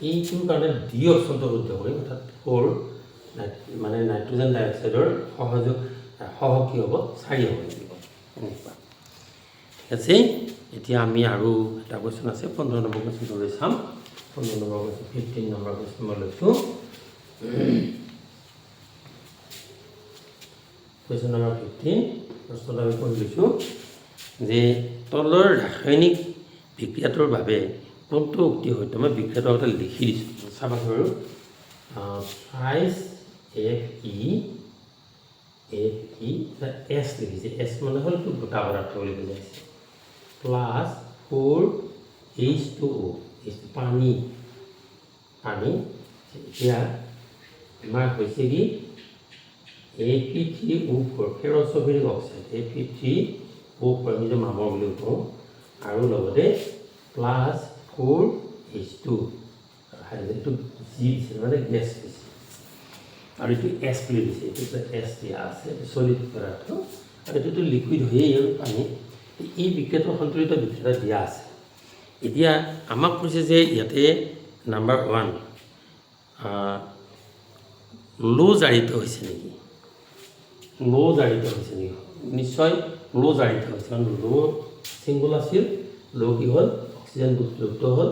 এইটোৰ কাৰণে ডি অপশ্যনটো শুদ্ধ কৰিম, অৰ্থাৎ 4 মানে নাইট্ৰজেন ডাই অক্সাইডৰ সহগ কি হ'ব, 4 হ'ব লাগিব, এনেকুৱা। ঠিক আছে, এতিয়া আমি আৰু এটা কুৱেশ্যন আছে, 15 নম্বৰ কুৱেশ্যনটো লৈ চাম। 15 নম্বৰ কুৱেশ্যন, 15 নম্বৰ কুৱেশ্যন মই লৈছোঁ। কুৱেশ্যন নম্বৰ 15, প্ৰশ্নটো আমি পঢ়ি লৈছোঁ যে তলৰ ৰাসায়নিক বিক্ৰিয়াটোৰ বাবে কোনটো উক্তি সত্য। মই বিক্ৰিয়াটো আগতে লিখি দিছোঁ, চাবা বাৰু। 5 FeS লিখিছে, এছ মানে হ'ল এইটো গোটা পদাৰ্থ বুলি বুজাইছে, প্লাছ 4 H2O, পানী। এতিয়া আমাৰ হৈছে কি Fe3O4, ফেৰ'ছালফিউৰিক অক্সাইড, Fe3O4 আমি যে মামৰ বুলি কওঁ, আৰু লগতে +4H2 হাইড্ৰজেনটো জি দিছে মানে গেছ দিছে আৰু এইটো এছ বুলি দিছে এইটো এছ দিয়া আছে চলিড পদাৰ্থ আৰু এইটোতো লিকুইড হয়েই আৰু পানী এই বিক্ৰিয়াটো সন্তুলিত বিক্ৰিয়া দিয়া আছে এতিয়া আমাক কৈছে যে ইয়াতে নাম্বাৰ 1 লো জাৰিত হৈছে নেকি লো জাৰিত হৈছে নেকি নিশ্চয় লো জাৰিত হৈছে কাৰণ লো চিম্বল আছিল লো কি হ'ল অক্সিজেন যুক্ত হ'ল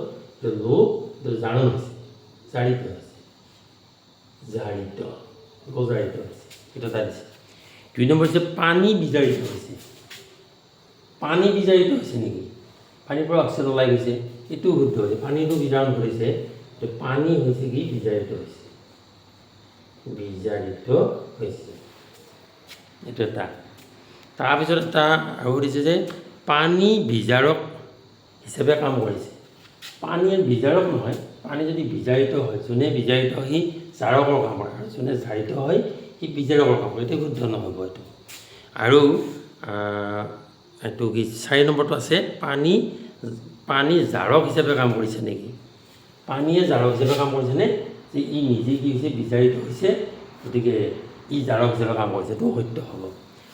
লো জাৰণ হৈছে জাৰিত হৈছে জাৰিত লো জাৰিত হৈছে এইটো এটা দিছে 2 নম্বৰ হৈছে পানী বিজাৰিত হৈছে পানী বিজাৰিত হৈছে নেকি পানীৰ পৰা অক্সিজেন ওলাই গৈছে এইটো শুদ্ধ হৈছে পানীটো বিজাৰণ কৰিছে তো পানী হৈছে কি বিজাৰিত হৈছে এইটো এটা তাৰপিছত এটা আৰু দিছে যে পানী বিজাৰক হিচাপে কাম কৰিছে পানী বিজাৰক নহয় পানী যদি বিজাৰিত হয় যোনে বিজাৰিত হয় সি জাৰকৰ কাম কৰে আৰু যোনে জাৰিত হয় সি বিজাৰকৰ কাম কৰে এইটো শুদ্ধ নহ'ব এইটো আৰু এইটো কি 4 নম্বৰটো আছে পানী জাৰক হিচাপে কাম কৰিছে নেকি পানীয়ে জাৰক হিচাপে কাম কৰিছেনে যে ই নিজে কি হৈছে বিজাৰিত হৈছে গতিকে ই জাৰক হিচাপে কাম কৰিছে এইটো সত্য হ'ব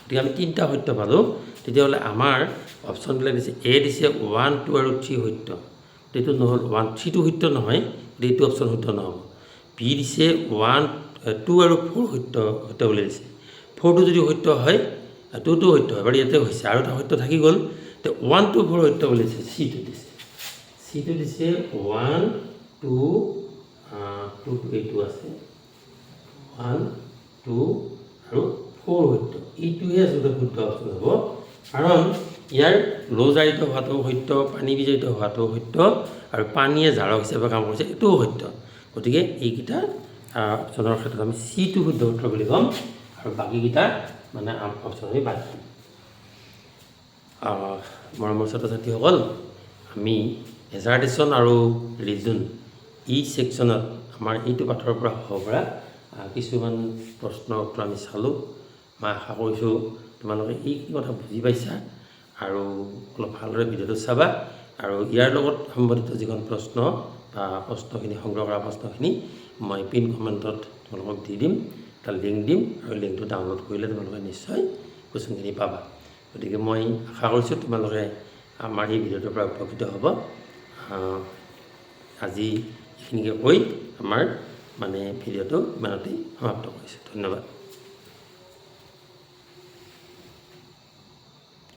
গতিকে আমি 3টা সত্য পালোঁ তেতিয়াহ'লে আমাৰ অপশ্যনবিলাক দিছে এ দিছে 1 2 আৰু 3 সত্য এইটো নহ'ল 1 3টো সত্য নহয় গতিকে এইটো অপশ্যন শুদ্ধ নহ'ব বি দিছে 1 2 আৰু 4 সত্য বুলি দিছে 4টো যদি সত্য হয় 2টো সত্য হয় বাৰু ইয়াতে হৈছে আৰু এটা সত্য থাকি গ'ল তো 1 2 4 সত্য বুলি দিছে চিটো দিছে 1 2 এইটো আছে 1 2 আৰু 4 সত্য এইটোহে আচলতে শুদ্ধ অপশ্যন হ'ব কাৰণ ইয়াৰ লো জাৰিত হোৱাটো সত্য পানী বিজাৰিত হোৱাটো সত্য আৰু পানীয়ে জাৰক হিচাপে কাম কৰিছে এইটোও সত্য গতিকে এইকেইটা অপশ্যনৰ ক্ষেত্ৰত আমি চিটো শুদ্ধ উত্তৰ বুলি ক'ম আৰু বাকীকেইটা মানে অপশ্যন আমি বাদ দিম মৰমৰ ছাত্ৰ ছাত্ৰীসকল আমি হেজাৰ্টেশ্যন আৰু ৰিজন এই ছেকশ্যনত আমাৰ এইটো পাঠৰ পৰা হ'ব পৰা কিছুমান প্ৰশ্নৰ উত্তৰ আমি চালোঁ মই আশা কৰিছোঁ তোমালোকে এইখিনি কথা বুজি পাইছা আৰু অলপ ভালদৰে ভিডিঅ'টো চাবা আৰু ইয়াৰ লগত সম্বন্ধিত যিখন প্ৰশ্ন বা প্ৰশ্নখিনি সংগ্ৰহ কৰা প্ৰশ্নখিনি মই পিন কমেণ্টত তোমালোকক দি দিম এটা লিংক দিম আৰু লিংকটো ডাউনলোড কৰিলে তোমালোকে নিশ্চয় কুৱেশ্যনখিনি পাবা গতিকে মই আশা কৰিছোঁ তোমালোকে আমাৰ এই ভিডিঅ'টোৰ পৰা উপকৃত হ'ব আজি এইখিনিকে কৈ আমাৰ মানে ভিডিঅ'টো ইমানতেই সমাপ্ত কৰিছোঁ ধন্যবাদ